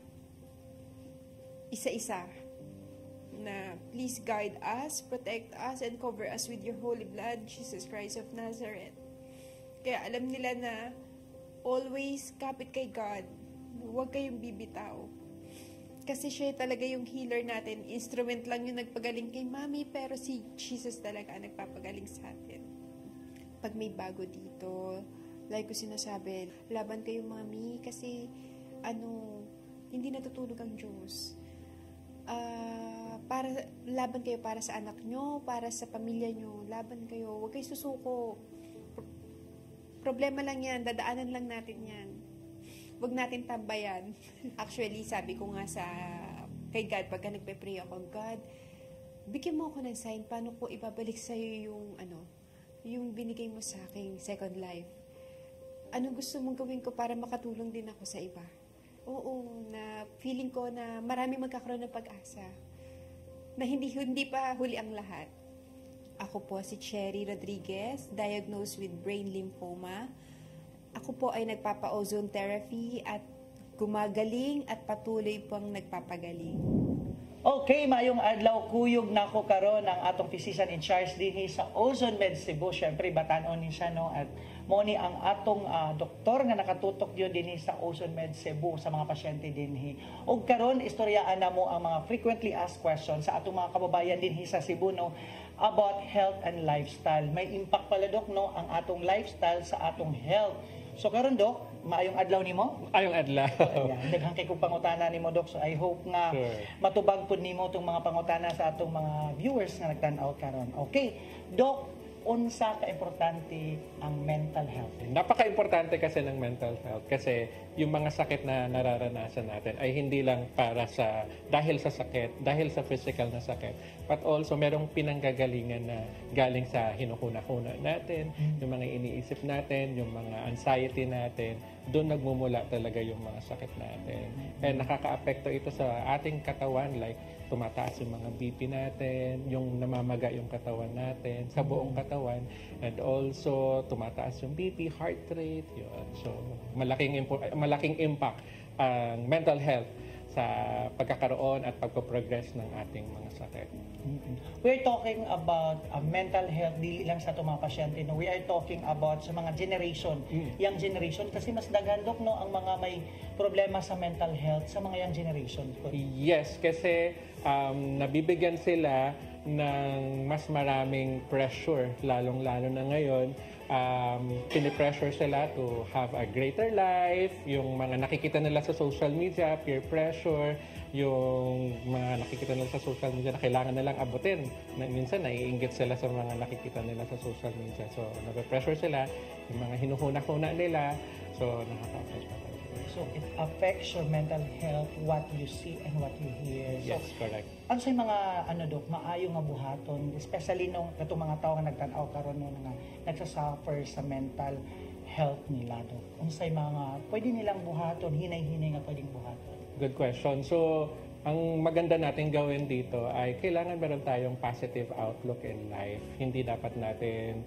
isa-isa na please guide us, protect us, and cover us with your holy blood, Jesus Christ of Nazareth. Kaya alam nila na always kapit kay God. Huwag kayong bibitaw. Kasi siya talaga yung healer natin. Instrument lang yung nagpagaling kay Mami, pero si Jesus talaga ang nagpapagaling sa atin. Pag may bago dito, like ko sinasabi, laban kayo Mami, kasi hindi natutulog ang Diyos. Laban kayo para sa anak nyo, para sa pamilya nyo, laban kayo, huwag kayo susuko. Problema lang yan, dadaanan lang natin yan. Huwag natin tambayan. Actually, sabi ko nga kay God, pagka nagpe-pray ako, God, bigyan mo ako ng sign, paano ko ibabalik sa'yo yung binigay mo sa aking second life. Ano gusto mong gawin ko para makatulong din ako sa iba? Oo, na feeling ko na marami magkakaroon ng pag-asa. Na hindi pa huli ang lahat. Ako po si Cherry Rodriguez, diagnosed with brain lymphoma. Ako po ay nagpapa-ozone therapy at gumagaling at patuloy pang nagpapagaling. Okay, mayong adlaw kuyog na ko karon ang atong physician in charge dinhi sa Ozone Med Cebu. Syempre batan-on ni siya no at mo ni ang atong doktor nga nakatutok yun dinhi sa Ozone Med Cebu sa mga pasyente dinhi. Og karon istoryaan na mo ang mga frequently asked questions sa atong mga kababayan dinhi sa Cebu no about health and lifestyle. May impact pala dok no ang atong lifestyle sa atong health. So karon dok, maayong adlaw nimo? Ayong adlaw. Ayan, daghang kay kong pangutana nimo dok. So I hope nga Sure. matubag pud nimo tong mga pangutana sa atong mga viewers nga nagtan-aw karon. Okay. Dok, unsa ka importante ang mental health? Napaka-importante kasi ng mental health kasi yung mga sakit na nararanasan natin ay hindi lang dahil sa sakit, dahil sa physical na sakit, but also merong pinanggagalingan na galing sa hinukuna-kuna natin, yung mga iniisip natin, yung mga anxiety natin, doon nagmumula talaga yung mga sakit natin. And nakaka-apekto ito sa ating katawan, like tumataas yung mga BP natin, yung namamaga yung katawan natin, sa buong katawan, and also tumataas yung BP, heart rate, yun. So, malaking impact ang mental health sa pagkakaroon at pagpo-progress ng ating mga sakit. We're talking about mental health, dili lang sa itong mga pasyente. No? We are talking about sa mga generation, young generation. Kasi mas daghan dok no, ang mga may problema sa mental health sa mga young generation. Yes, kasi nabibigyan sila ng mas maraming pressure, lalong-lalo na ngayon. Pinipressure sila to have a greater life, yung mga nakikita nila sa social media, peer pressure, yung mga nakikita nila sa social media na kailangan nilang abutin. Minsan naiinggit sila sa mga nakikita nila sa social media. So, nape-pressure sila, yung mga hinuhuna-huna nila, so nakaka-affect pa. So, it affects your mental health, what you see and what you hear. So, Yes, correct. ano sa mga dok, maayo nga buhaton, especially nung katong mga tao nga nagtan-aw karon no nga nagsasuffer sa mental health nila dok. Unsay mga pwede nilang buhaton, hinay-hinay nga pwedeng buhaton? Good question. So, ang maganda natin gawin dito ay kailangan meron tayong positive outlook in life. Hindi dapat natin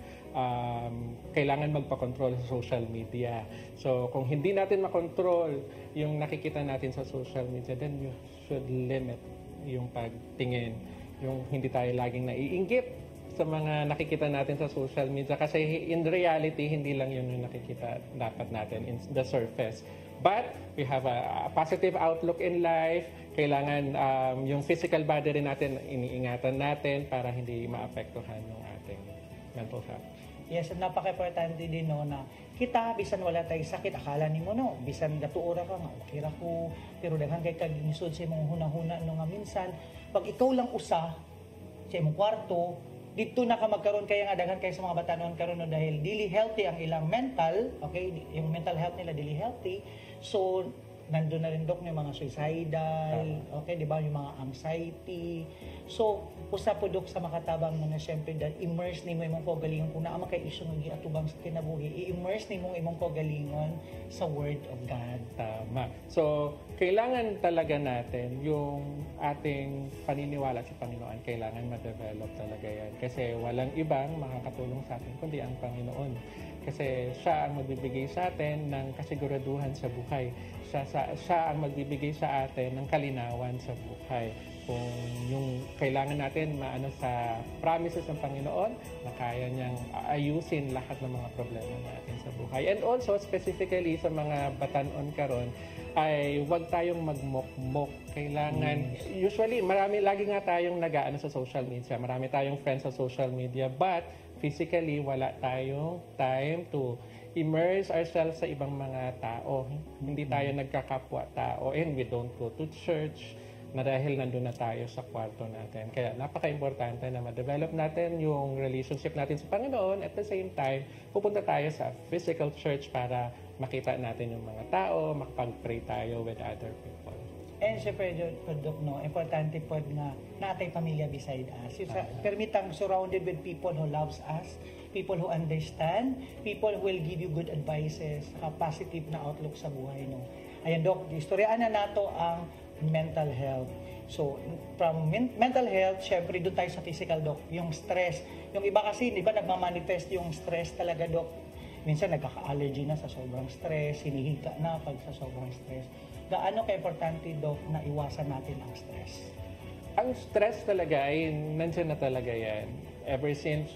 kailangan magpa-control sa social media. So, kung hindi natin makontrol yung nakikita natin sa social media, then you should limit yung pagtingin. Yung hindi tayo laging naiinggit sa mga nakikita natin sa social media. Kasi in reality, hindi lang yun yung nakikita dapat natin in the surface. But we have a positive outlook in life. Kailangan yung physical body rin natin, iniingatan natin para hindi maapektuhan yung ating mental health. Yes, at napaka-importante din no na kita bisan wala tay sakit akala nimo no bisan gatuora ka nga okay ra ko pero daghan kay kagingsod sa imong hunahuna no nga minsan pag ikaw lang usa sa imong kwarto dito na ka magkaroon kaya nga daghan kay sa mga batanon karon no dahil dili healthy ang ilang mental, okay, yung mental health nila dili healthy, so nandun na rin dok yung mga suicidal, okay, di ba, yung mga anxiety. So, usa po dok sa makatabang na siyempre dahil immerse nimo imong kaugalingon kung naa kay isyu nga giatubang sa kinabuhi, i-immerse nimo imong kaugalingon sa Word of God. Tama. So, kailangan talaga natin yung ating paniniwala sa Panginoon, kailangan ma-develop talaga yan. Kasi walang ibang makakatulong sa atin kundi ang Panginoon. Kasi siya ang magbibigay sa atin ng kasiguraduhan sa buhay. Siya ang magbibigay sa atin ng kalinawan sa buhay. Kung yung kailangan natin maano sa promises ng Panginoon na kaya niyang ayusin lahat ng mga problema natin sa buhay. And also, specifically sa mga batanon karon ay huwag tayong magmokmok. Kailangan, usually, lagi nga tayong nag-aano sa social media. Marami tayong friends sa social media, but physically, wala tayong time to immerse ourselves sa ibang mga tao. Hindi tayo nagkakapwa-tao and we don't go to church. na dahil nandun na tayo sa kwarto natin. Kaya napaka-importante na ma-develop natin yung relationship natin sa Panginoon. At the same time, pupunta tayo sa physical church para makita natin yung mga tao, makapag-pray tayo with other people. And syempre, Dok, no, importante po na natay pamilya beside us. Permitang surrounded with people who loves us, people who understand, people who will give you good advices, positive na outlook sa buhay. No? Ayan, Dok, istoryaan na nato ang mental health. So, from mental health, syempre doon tayo sa physical, Dok. Yung stress. Yung iba kasi, di ba, nagmamanifest yung stress talaga, Dok. Minsan nagkaka-allergy na sa sobrang stress, hinihika na pag sa sobrang stress. Gaano ka-importante, Dok, na iwasan natin ang stress? Ang stress talaga ay nandiyan na talaga yan. Ever since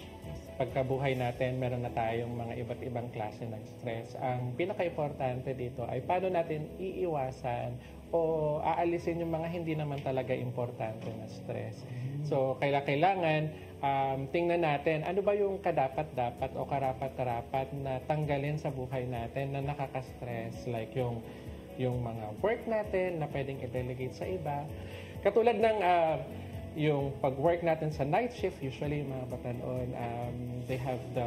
pagkabuhay natin, meron na tayong mga iba't ibang klase ng stress. Ang pinaka-importante dito ay paano natin iiwasan o aalisin yung mga hindi naman talaga importante na stress. So, kailangan tingnan natin ano ba yung kadapat-dapat o karapat-dapat na tanggalin sa buhay natin na nakaka-stress. Like yung mga work natin na pwedeng i-delegate sa iba. Katulad ng yung pag-work natin sa night shift, usually yung mga batanon, they have the,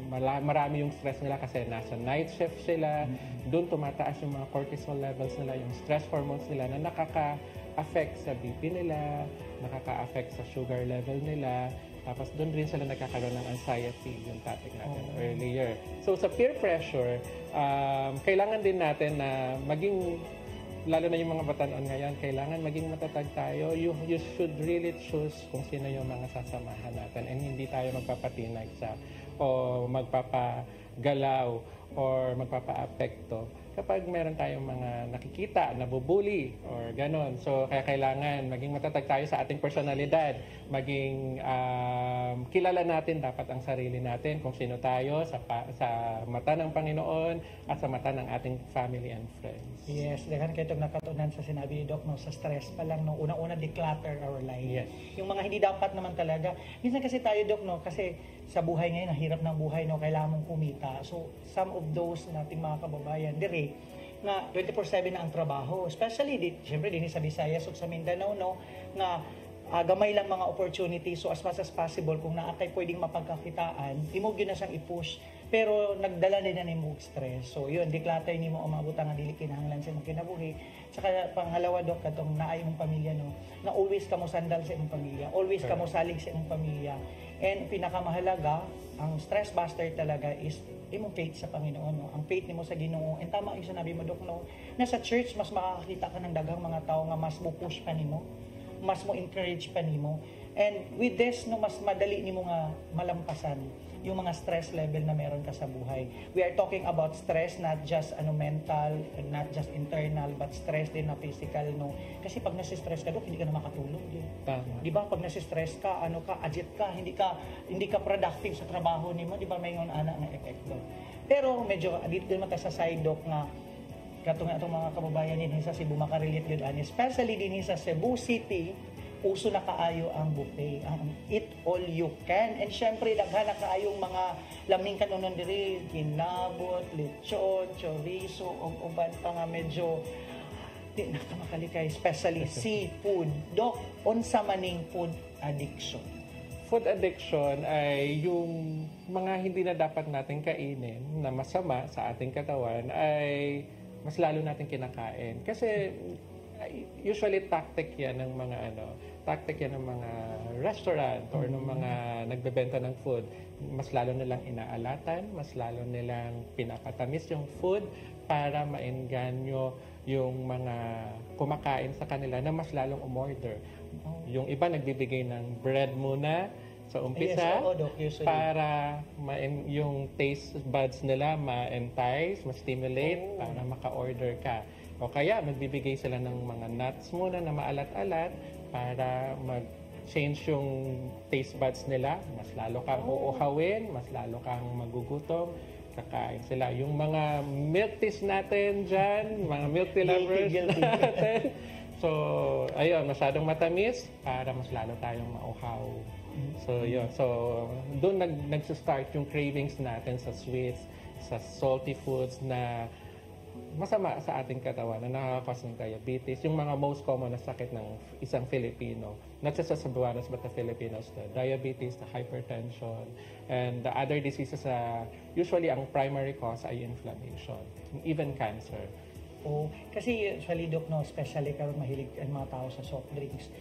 marami yung stress nila kasi nasa night shift sila. Doon tumataas yung mga cortisol levels nila, yung stress hormones nila na nakaka-affect sa BP nila, nakaka-affect sa sugar level nila. Tapos doon rin sila nagkakaroon ng anxiety, yung topic natin earlier. So sa peer pressure, kailangan din natin na maging, lalo na yung mga batanon ngayon, kailangan maging matatag tayo. You should really choose kung sino yung mga sasamahan natin and hindi tayo magpapatinag sa o magpapagalaw or magpapa-apekto kapag meron tayong mga nakikita, nabubuli or ganon. So, kaya kailangan maging matatag tayo sa ating personalidad. Maging kilala natin dapat ang sarili natin kung sino tayo sa mata ng Panginoon at sa mata ng ating family and friends. Yes, dahil kayo itong nakatunan sa sinabi ni Doc, no, sa stress pa lang, no, unang-una declutter our life. Yes. Yung mga hindi dapat naman talaga. Minsan kasi tayo, Doc, no, kasi sa buhay ngayon, ang hirap ng buhay, no, kailangan mong kumita. So, some of those nating mga kababayan, dire, na 24/7 na ang trabaho. Especially, siyempre, din sa Visayas o sa Mindanao, no, na gamay lang mga opportunity. So, as much as possible, kung naatay pwedeng mapagkakitaan, imog yun na siyang i-push. Pero, nagdala din na ni mo stress. So, yun, declutter ni mo o mabutang ang dili kinahanglan sa imong kinabuhi. Saka, pangalawa, Dok, katong naay mong pamilya, no, na always kamo sandal sa imong pamilya. Always kamo salig sa imong pamilya. And pinakamahalaga, ang stress buster talaga is imong faith sa Panginoon, no? Ang faith nimo sa Ginoo. And tama yung sinabi mo, Dok, no? Na sa church, mas makakakita ka ng daghang mga tao nga mas mo push pa nimo, mas mo encourage pa nimo. And with this, no, mas madali nimo nga malampasan yung mga stress level na meron ka sa buhay. We are talking about stress, not just mental, not just internal, but stress din na physical, no? Kasi pag nasi-stress ka, Dok, hindi ka na makatulog. Di ba? Pag nasi-stress ka, agit ka, hindi ka productive sa trabaho nimo, di ba may ngon ana nga epekto. Pero medyo dito din mata sa side, Dok, nga katong atong mga kababayan din sa Cebu makarelate gyud ani, especially din sa Cebu City, uso na kaayo ang buffet, ang eat all you can. And syempre, daghan na kaayong mga laming kanunon diri, kinabot, lechon, chorizo, o uban pa nga medyo di na ka makalikay, especially seafood. Dok, unsa maning food addiction? Food addiction ay yung mga hindi na dapat natin kainin na masama sa ating katawan ay mas lalo natin kinakain. Kasi usually tactic yan ng mga restaurant or ng mga nagbebenta ng food. Mas lalo nilang inaalatan, mas lalo nilang pinapatamis yung food para maengganyo yung mga kumakain sa kanila na mas lalong umorder. Yung iba nagbibigay ng bread muna sa umpisa para yung taste buds nila ma-entice, ma-stimulate para maka-order ka. O kaya magbibigay sila ng mga nuts muna na maalat-alat para mag-change yung taste buds nila. Mas lalo kang uuhawin, mas lalo kang magugutom, kakain sila. Yung mga milk teas natin dyan, mga milk tea lovers natin. So, ayun, masyadong matamis para mas lalo tayong mauhaw. So, yun. So, doon nag-start yung cravings natin sa sweets, sa salty foods na masama sa ating katawan na nakaka-cause ng diabetes. Yung mga most common na sakit ng isang Filipino, not just sa Cebuanos but the Filipinos, the diabetes, the hypertension, and the other diseases usually ang primary cause ay inflammation, even cancer. O, kasi usually, Doc, no, especially karon mahilig ang mga tao sa soft drinks.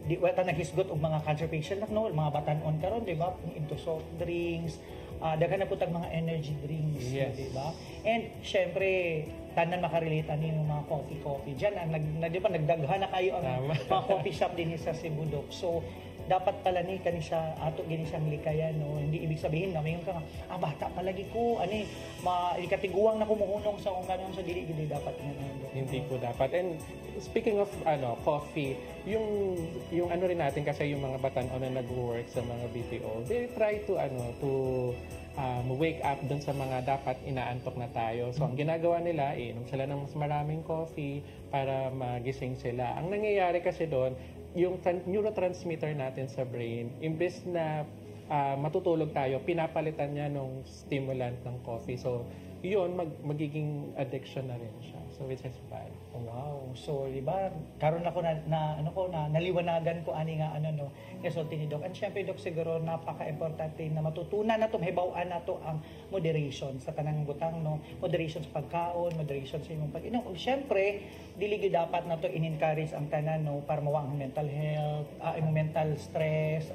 Di wata naghisgot og mga cancer patient no, mga batanon karon, di ba? Into soft drinks, daghan na po tag mga energy drinks, Yes. di ba? And syempre, tanan makarelate ani ng mga coffee diyan di ba nagdaghan na kayo ang mga coffee shop din sa Cebu, Doc. So dapat pala ni kani siya ato gini siyang likayan, no, hindi ibig sabihin na mayon ka bata palagi ko ani ikatiguang na kumuhunong sa kanon sa dili gid dapat Hindi po dapat. And speaking of coffee, yung ano rin natin kasi yung mga batanon na nag-work sa mga BPO, they try to wake up dun sa mga dapat inaantok na tayo. So ang ginagawa nila, inom sila ng mas maraming coffee para magising sila. Ang nangyayari kasi doon, yung neurotransmitter natin sa brain, imbes na matutulog tayo, pinapalitan niya nung stimulant ng coffee. So yun, magiging addiction na rin siya. So which is bad. Wow. So, di ba, karon ako naliwanagan ko ani nga resulta ni Doc. And syempre, Doc, siguro napaka-importante na matutunan nato, mahibawaan nato ang moderation sa tanang butang, no? Moderation sa pagkaon, moderation sa imong pag-inom. Ug syempre, dili gyud dapat nato in-encourage ang tanan, no, para mawang mental health, imong mental stress,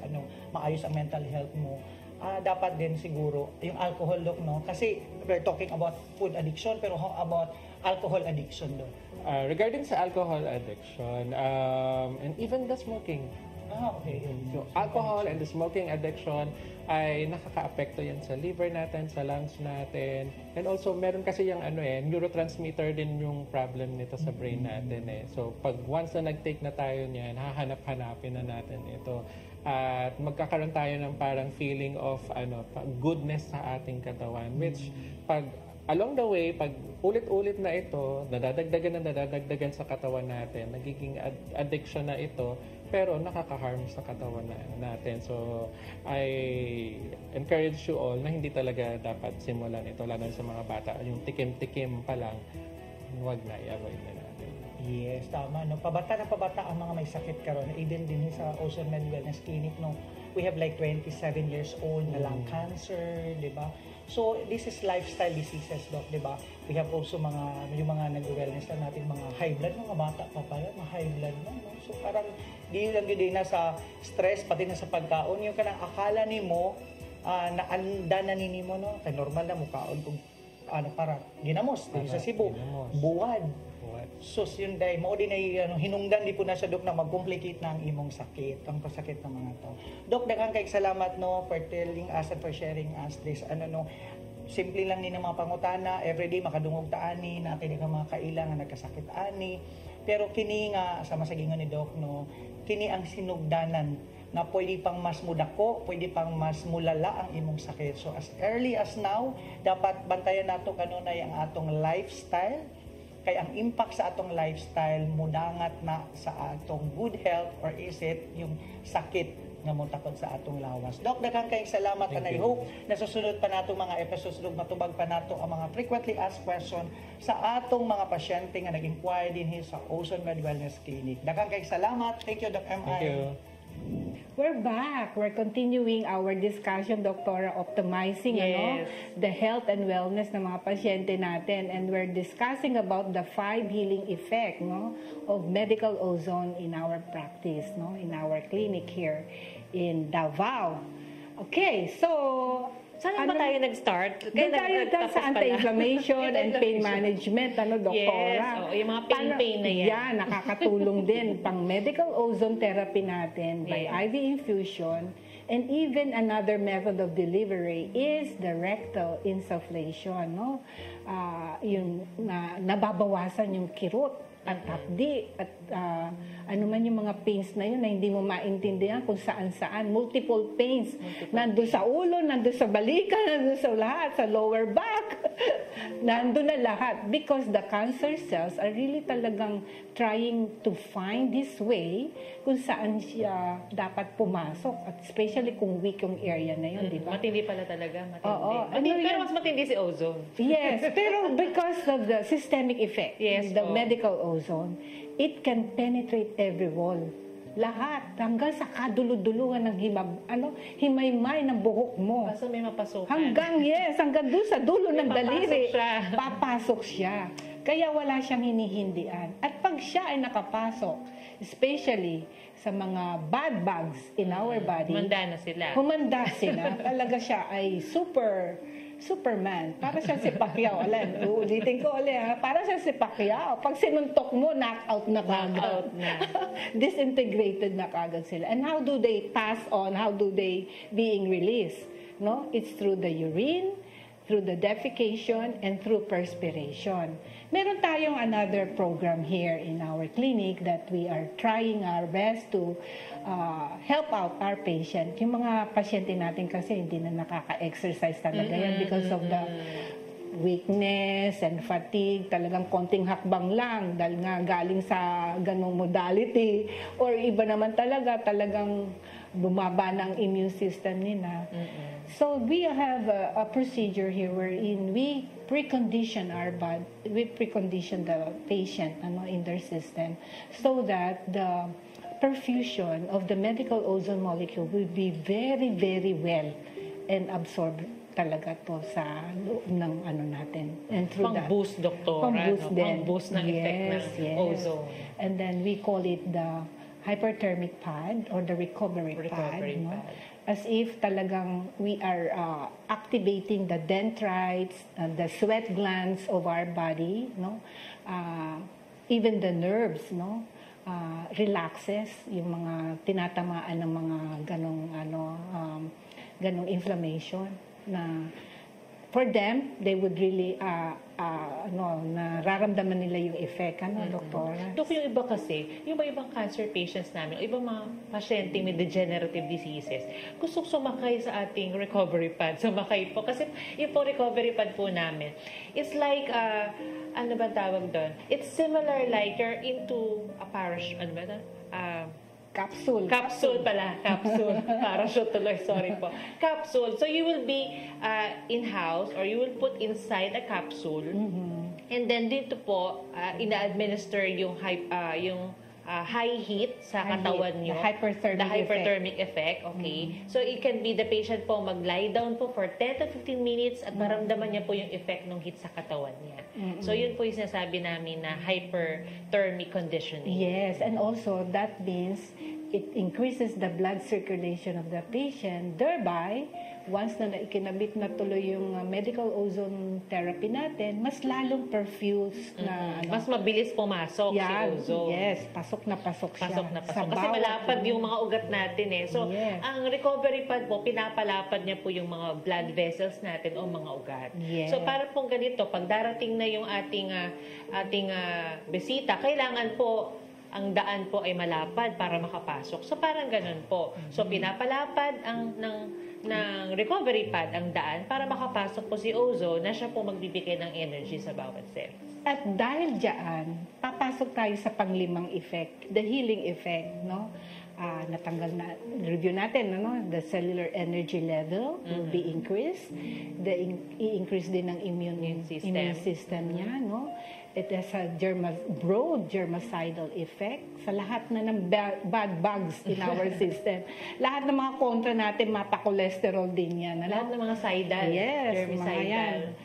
maayos ang mental health mo. Dapat din siguro yung alcohol, Doc, no? Kasi we're talking about food addiction, pero how about alcohol addiction, Doc? Regarding sa alcohol addiction, and even the smoking. Okay. So, alcohol and the smoking addiction ay nakaka-apekto yan sa liver natin, sa lungs natin. And also, meron kasi yung neurotransmitter din yung problem nito sa brain natin. So, pag once na nag-take na tayo niyan, hahanap-hanapin na natin ito. At magkakaroon tayo ng parang feeling of goodness sa ating katawan, which pag along the way, pag ulit-ulit na ito, nadadagdagan sa katawan natin, nagiging addiction na ito, pero nakaka-harm sa katawan natin. So, I encourage you all na hindi talaga dapat simulan ito, lalo sa mga bata. Yung tikim-tikim pa lang, huwag na, i-avoid na natin. Yes, tama. No? Pabata ang mga may sakit karon. Even din sa Ozone Med Wellness Clinic, no? We have like 27 years old na lung cancer, di ba? So, this is lifestyle diseases, Doc, di ba? We have also yung mga nag-wellness na natin, mga high blood, mga bata pa pala, mga high blood mo, no? So, parang di lang yun na sa stress, pati na sa pagkaon. Yung kanang akala ni mo, na anda na nini mo, no? Kaya normal na mukhaon kung para ginamos, sa Cebu, buwad. So, yun dahil, mo din ay hinungdan di po na siya, Dok, na mag-complicate na ang imong sakit, ang pasakit ng mga to. Dok, daghang kay salamat, no, for telling us and for sharing us this, simple lang ni ng mga pangutana, everyday makadungog ta ani, natin ka mga kailangan nagkasakit ani, pero kini nga, sa masagingan ni Dok, no, kini ang sinugdanan na pwede pang mas mudako, pwede pang mas mulala ang imong sakit. So, as early as now, dapat bantayan nato kanunay ang atong lifestyle, kaya ang impact sa atong lifestyle mudangat na sa atong good health, or is it yung sakit nga motakod sa atong lawas. Doc, daghang kayong salamat, and I hope na susunod pa nato mga episodes, matubag pa nato ang mga frequently asked question sa atong mga pasyente nga nag-inquire din sa Ozone Med Wellness Clinic. Daghang kayong salamat. Thank you, Doc M.I. Thank you. We're back. We're continuing our discussion, Doktora, optimizing the health and wellness ng mga pasyente natin. And we're discussing about the 5 healing effect of medical ozone in our practice, in our clinic here in Davao. Okay, so saan ba tayo nag-start? Doon tayo sa anti-inflammation and pain management, Doktora. Yes, yung mga pain na yan. Yan, nakakatulong din pang medical ozone therapy natin by IV infusion. And even another method of delivery is the rectal insufflation, yung nababawasan yung kirot at hapdi at man yung mga pains na yun na hindi mo maintindihan kung saan-saan. Multiple pains. Nandun sa ulo, nandun sa balikan, nandun sa lahat, sa lower back. Nandun na lahat because the cancer cells are really talagang trying to find this way kung saan siya dapat pumasok, at especially kung weak yung area na yun, di ba? Matindi pala talaga, matindi. Oo. Pero mas matindi si ozone. Yes, pero because of the systemic effect, Yes, the po. medical ozone, it can penetrate every wall. Lahat, hanggang sa kaduluduluhan ng himaymay ng buhok mo. Basta may mapasukan. Hanggang doon sa dulo ng Papasok daliri, siya. papasok siya. Kaya wala siyang hinihindian. At pag siya ay nakapasok, especially sa mga bad bugs in our body, Humanda na sila. humanda sila. Talaga siya ay Superman. Para siya si Pacquiao. Uulitin ko ulit, ha? Para siya si Pacquiao. Pag sinuntok mo, knockout na kagad. Knockout na. Disintegrated na kagad sila. And how do they pass on? How do they being released? No? It's through the urine, through the defecation, and through perspiration. Meron tayong another program here in our clinic that we are trying our best to help out our patient. Yung mga pasyente natin kasi hindi na nakaka-exercise talaga yan because of the weakness and fatigue, talagang konting hakbang lang dahil nga galing sa ganong modality, or iba naman talagang bumaba ng immune system nila. So we have a procedure here wherein we precondition the patient in their system so that the perfusion of the medical ozone molecule will be very, very well and absorbed talaga to sa loob ng natin. And through that, Pang-boost, doktora. pang-boost din. Pang-boost ng effect ng ozone. And then we call it the hyperthermic pad or the recovery pad. Recovery pad. As if talagang we are activating the dendrites, the sweat glands of our body, even the nerves, relaxes yung mga tinatamaan ng mga ganong inflammation na for them, they would really, nararamdaman nila yung effect, doktora? Dok, yung iba kasi, yung ibang cancer patients namin, o ibang mga pasyente may degenerative diseases, gusto sumakay sa ating recovery pad. Sumakay po. Kasi yung po recovery pad po namin, it's like, ano ba tawag doon? It's similar like you're into a parachute, ano ba ito? Capsule. Capsule pala. Capsule. Parachute tuloy. Sorry po. Capsule. So you will be in-house or you will put inside a capsule. And then dito po, ina-administer yung high heat sa katawan nyo. The hyperthermic effect. Okay. So it can be the patient po mag-lie down po for 10 to 15 minutes at maramdaman niya po yung effect ng heat sa katawan niya. So yun po yung sinasabi namin na hyperthermic conditioning. Yes, and also that means it increases the blood circulation of the patient. Thereby, once na ikinabit na tuloy yung medical ozone therapy natin, mas lalong perfuse na mas mabilis pumasok si ozone. Yes, pasok na pasok siya. Pasok na pasok. Kasi bawat malapad yung mga ugat natin eh. So, Yes. ang recovery pad po, pinapalapad niya po yung mga blood vessels natin o mga ugat. Yes. So, para pong ganito, pag darating na yung ating bisita, kailangan po ang daan po ay malapad para makapasok. So, parang ganun po. So, pinapalapad ng recovery pad ang daan para makapasok po si ozone na siya po magbibigay ng energy sa bawat cell. At dahil dyan, papasok tayo sa panglimang effect, the healing effect, natanggal na, review natin, the cellular energy level will be increased, i-increase din ng immune system niya, It has a broad germicidal effect sa lahat na ng bad bugs in our system. Lahat ng mga kontra natin, mapa-cholesterol din yan. Lahat ng mga sidal, germicidal.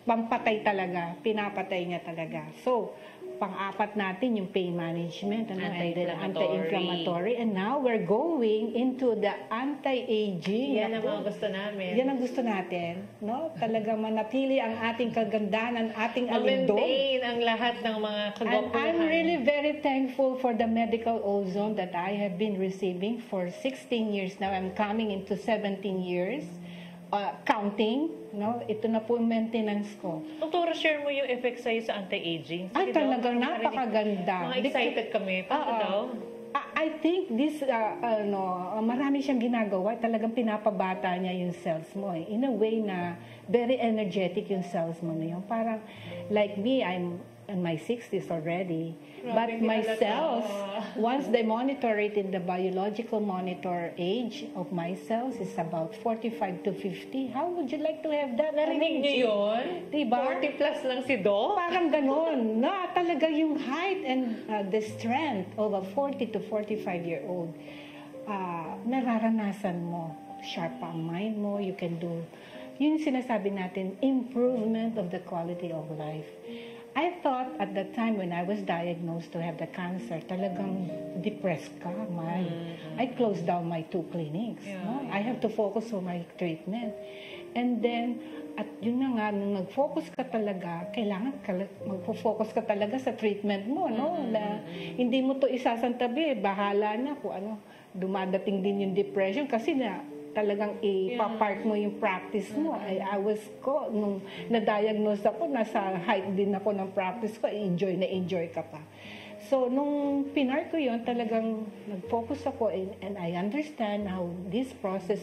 Pampatay talaga, pinapatay niya talaga. So, pang-apat natin yung pain management, anti-inflammatory. And now, we're going into the anti-aging. Yan ang mga gusto namin. Yan ang gusto natin. Talagang manatili ang ating kagandahan, ang ating alindog. Ma-maintain ang lahat ng mga kagwapuhan. And I'm really very thankful for the medical ozone that I have been receiving for 16 years now. I'm coming into 17 years. Counting, ito na po yung maintenance ko. Doktora, share mo yung effect sa'yo sa anti-aging. Ay, talagang napakaganda. Mga excited kami. Paano daw? I think this, marami siyang ginagawa. Talagang pinapabata niya yung cells mo. In a way na very energetic yung cells mo na yun. Parang, like me, I'm in my 60s already. But my cells, once they monitor it in the biological monitor age of my cells is about 45 to 50. How would you like to have that? Narinig niyo yun? Diba? 40 plus lang si Doc? Parang ganon. Na talaga yung height and the strength of a 40 to 45-year-old. Nararanasan mo. Sharp ang mind mo. You can do, yun yung sinasabi natin, improvement of the quality of life. I thought at the time when I was diagnosed to have the cancer, talagang depressed ka, I closed down my 2 clinics. No? I have to focus on my treatment. And then, at yun na nga, nung nag-focus ka talaga, kailangan mag-focus ka talaga sa treatment mo, no? Na, hindi mo to isasantabi, bahala na kung ano, dumadating din yung depression kasi na talagang ipapark mo yung practice mo. I was nung na-diagnose ako, nasa height din ako ng practice ko, enjoy ka pa. So, nung pinark ko yun, talagang nag-focus ako and I understand how this process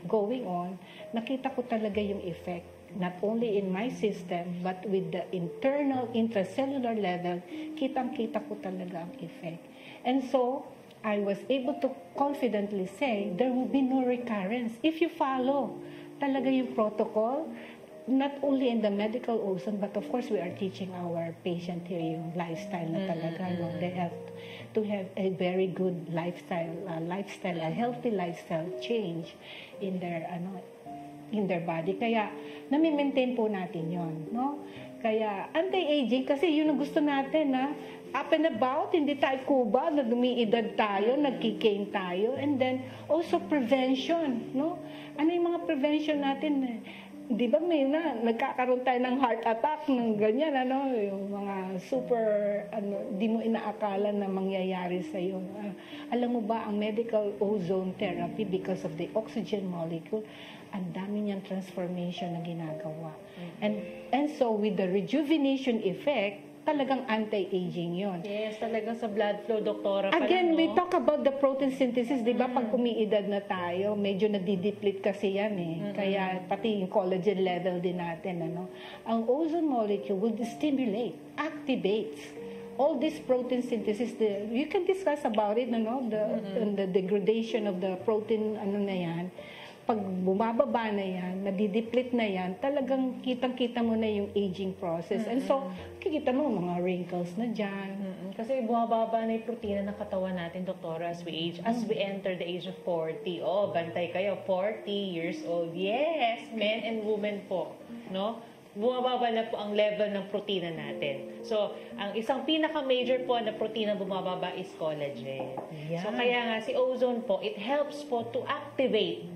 going on, nakita ko talaga yung effect, not only in my system, but with the internal, intracellular level, kitang-kita ko talaga ang effect. And so, I was able to confidently say there will be no recurrence if you follow talaga yung protocol, not only in the medical ozone, but of course we are teaching our patient here yung lifestyle na talaga. No? They have to have a very good lifestyle, a healthy lifestyle change in their body. Kaya nami-maintain po natin yon, no? Kaya anti-aging kasi yun ang gusto natin, up and about, hindi tayo kuba, na dumiidad tayo, nagkikane tayo, and then also prevention, no? Ano yung mga prevention natin? Di ba may nagkakaroon tayo ng heart attack, ng ganyan, yung mga super, di mo inaakala na mangyayari sa'yo. Alam mo ba, ang medical ozone therapy, because of the oxygen molecule, ang dami niyang transformation na ginagawa. And so, with the rejuvenation effect, talagang anti-aging yon. Yes, talagang sa blood flow, doktora. Again, we talk about the protein synthesis, di ba? Pag umiidad na tayo, medyo nadideplete kasi yan Kaya pati yung collagen level din natin, Ang ozone molecule would stimulate, activates all this protein synthesis. You can discuss about it, the degradation of the protein, na yan. Pag bumababa na yan, nadideplete na yan, talagang kitang-kita mo na yung aging process. And so, kikita mo mga wrinkles na dyan. Kasi bumababa na yung protina ng katawan natin, doktora, as we age. As we enter the age of 40, bantay kayo, 40 years old. Yes, men and women po, no? Bumababa na po ang level ng protina natin. So, ang isang pinaka-major po na protina bumababa is collagen. Yeah. So, kaya nga si ozone po, it helps po to activate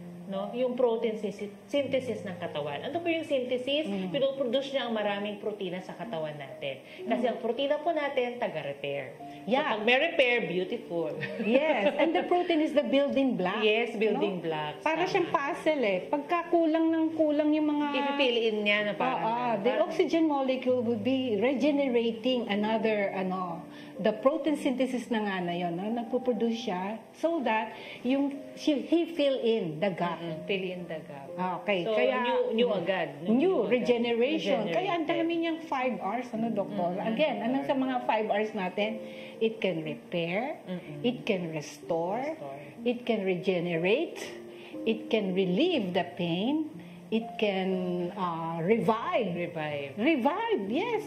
yung protein synthesis ng katawan. Ano po yung synthesis? Pinoproduce niya ang maraming protina sa katawan natin. Kasi ang protina po natin, taga-repair. Yeah. So, pag may repair, beautiful. Yes, and the protein is the building block. Yes, building blocks. Para siyang puzzle Pagka kulang yung mga... Ipipiliin niya na parang... the oxygen molecule would be regenerating another, the protein synthesis na nga na yun, nagpo-produce siya so that he fill in the gap. Fill in the gap. Okay. So, kaya, new agad. New regeneration. Regenerated. Kaya ang dami niyang 5 hours, doktor? Again, anong sa mga 5 hours natin? It can repair, it can restore, it can regenerate, it can relieve the pain, it can revive. Revive, yes.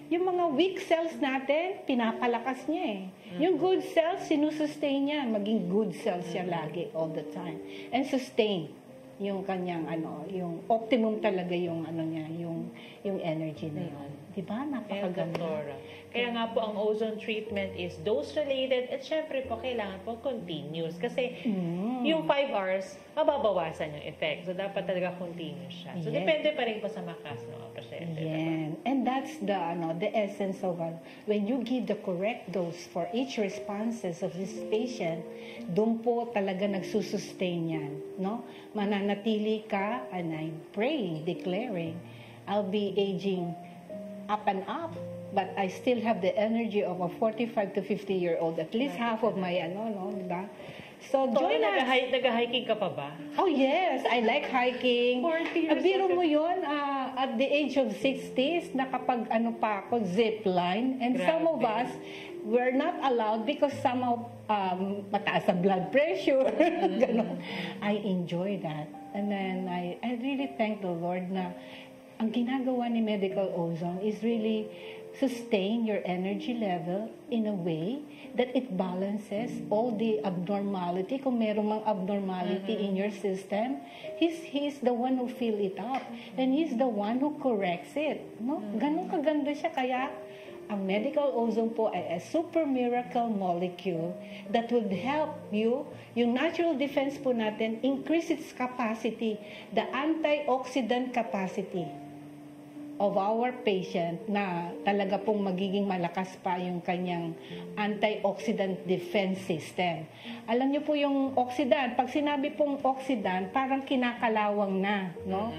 Yung mga weak cells natin, pinapalakas niya Yung good cells, sinusustain niya. Maging good cells siya lagi, all the time. And sustain yung kanyang, yung optimum talaga yung, niya, yung energy na yun. Diba? Napakaganda. Kaya nga po, ang ozone treatment is dose-related at syempre po, kailangan po continuous. Kasi yung 5 hours, mababawasan yung effect. So, dapat talaga continuous siya. So, depende pa rin po sa makas ng pasyente. Yeah. And that's the essence of when you give the correct dose for each responses of this patient, doon po talaga nagsusustain yan. Mananatili ka, and I'm praying, declaring, I'll be aging up and up but I still have the energy of a 45 to 50-year-old, at least half of my diba? So join us. Nag-hiking ka pa ba? Oh yes, I like hiking. 40 years Biro old. mo yun, at the age of 60s, nakapag pa ako, zip line. And some of Grabe. us, we're not allowed because somehow mataas ang blood pressure. Ganon. I enjoy that. And then I really thank the Lord na ang ginagawa ni Medical Ozone is really sustain your energy level in a way that it balances all the abnormality. Kung meron mang abnormality in your system, he's the one who fill it up. And he's the one who corrects it. No? Ganun kaganda siya. Kaya, ang medical ozone po ay a super miracle molecule that would help you, yung natural defense po natin, increase its capacity, the antioxidant capacity of our patient na talaga pong magiging malakas pa yung kanyang antioxidant defense system. Alam niyo po yung oxidant, pag sinabi pong oxidant, parang kinakalawang na, no?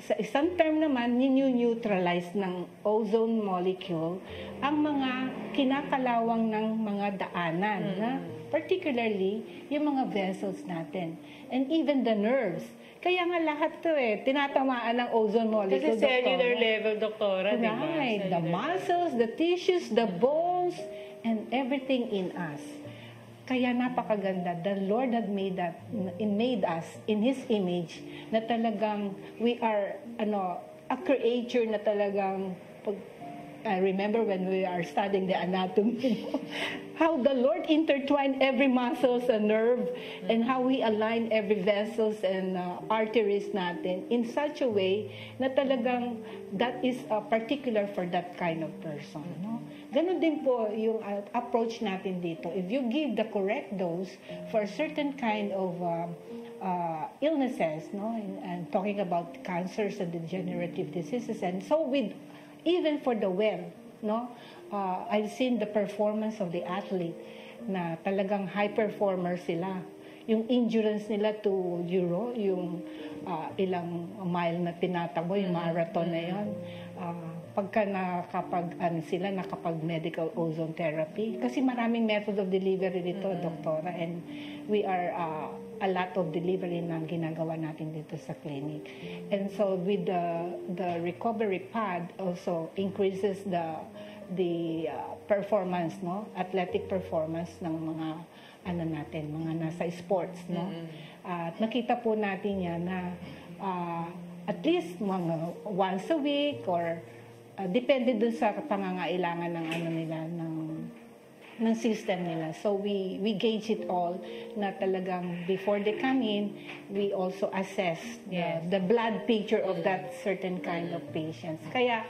Sa isang term naman, neutralize ng ozone molecule ang mga kinakalawang ng mga daanan, na particularly yung mga vessels natin, and even the nerves. Kaya nga lahat to tinatamaan ng ozone molecule. Kasi cellular Doktora. level, doktora, di ba? Right. The Cellular muscles, the tissues, the bones, and everything in us. Kaya napakaganda. The Lord had made us in His image na talagang we are a creature na talagang I remember when we are studying the anatomy, how the Lord intertwined every muscles and nerve, and how we align every vessels and arteries natin in such a way na talagang that is particular for that kind of person. No? Ganon din po yung approach natin dito. If you give the correct dose for a certain kind of illnesses, no, and talking about cancers and degenerative diseases, and so with even for the well, no, I've seen the performance of the athlete na talagang high performer sila. Yung endurance nila to Euro, yung ilang mile na tinatakbo, yung marathon na yun, pagka nakapag medical ozone therapy, kasi maraming method of delivery dito, doktora, and we are a lot of delivery na ginagawa natin dito sa clinic. And so with the recovery pad also increases the performance, no, athletic performance ng mga mga nasa sports, no. At nakita po natin yan na at least mga once a week or depende dun sa pangangailangan ng nila ng system nila. So we gauge it all na talagang before they come in, we also assess the blood picture of that certain kind of patients. Kaya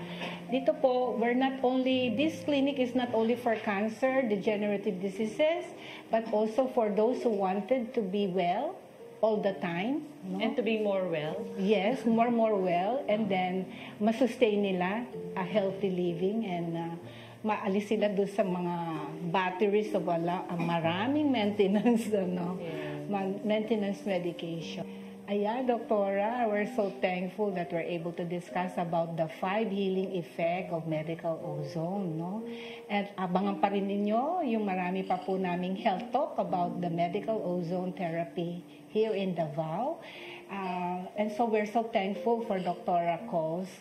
dito po, this clinic is not only for cancer, degenerative diseases, but also for those who wanted to be well all the time. No? And to be more well. Yes, more well, and then masustain nila a healthy living, and maalis sila doon sa mga batteries o maraming maintenance, maintenance medication. Ayan, doktora, we're so thankful that we're able to discuss about the 5 healing effect of medical ozone, no? At abangan pa rin ninyo yung marami pa po naming health talk about the medical ozone therapy here in Davao. And so we're so thankful for Dr. Coles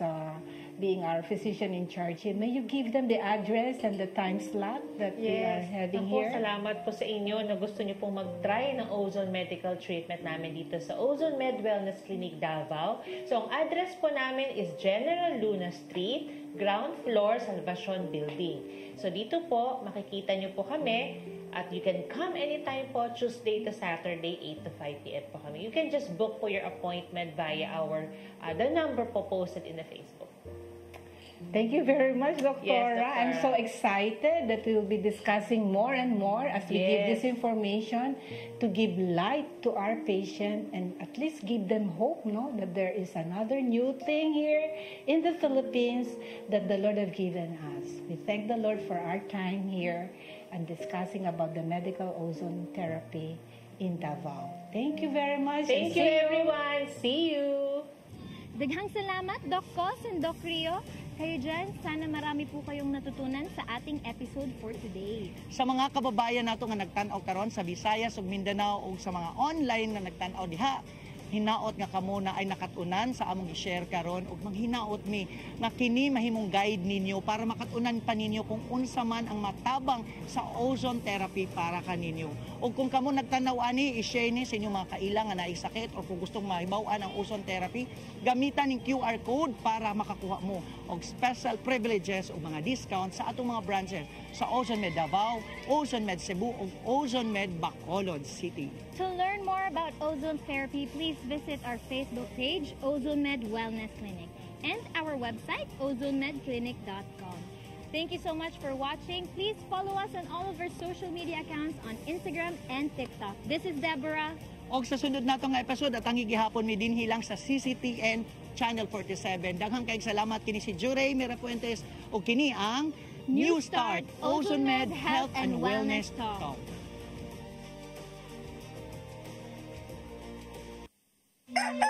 being our physician in charge. May you give them the address and the time slot that we are having here? Salamat po sa inyo na gusto niyo pong mag-try ng ozone medical treatment namin dito sa Ozone Med Wellness Clinic Davao. So, ang address po namin is General Luna Street, ground floor, Salvacion Building. So, dito po, makikita niyo po kami. At you can come anytime po, Tuesday to Saturday, 8 to 5 p.m. po kami. You can just book po your appointment via the number po posted in the Facebook. Thank you very much, Doctora. Yes, Doctora. I'm so excited that we will be discussing more and more as we give this Yes. information to give light to our patient and at least give them hope, no, that there is another new thing here in the Philippines that the Lord has given us. We thank the Lord for our time here and discussing about the medical ozone therapy in Davao. Thank you very much. Thank you, everyone. See you. Daghang salamat, Doc Cos and Doc Rio. Kayo dyan, sana marami po kayong natutunan sa ating episode for today. Sa mga kababayan nato nga nagtan-aw karon sa Visayas ug Mindanao ug sa mga online nga nagtan-aw diha, hinaot nga kamo na ay nakatunan sa among i-share karon ug manghinaot mi nga kini mahimong guide ninyo para makatunan pa ninyo kung unsa man ang matabang sa ozone therapy para kaninyo. Ug kung kamo nagtanaw ani, i-share ni sa inyong mga kailang nga naay sakit o kung gustong mahibaw-an ang ozone therapy, gamitan ning QR code para makakuha mo og special privileges o mga discount sa atong mga branches sa Ozone Med Davao, Ozone Med Cebu ug Ozone Med Bacolod City. To learn more about ozone therapy, please visit our Facebook page, Ozone Med Wellness Clinic, and our website, ozonmedclinic.com. Thank you so much for watching. Please follow us on all of our social media accounts on Instagram and TikTok. This is Deborah. Og sa sunod natong episode at ang gihapon mi dinhi lang sa CCTN Channel 47. Daghang kayong salamat kini si Jurey Mirafuentes ug kini ang New Start Ozone Med Health and Wellness Talk.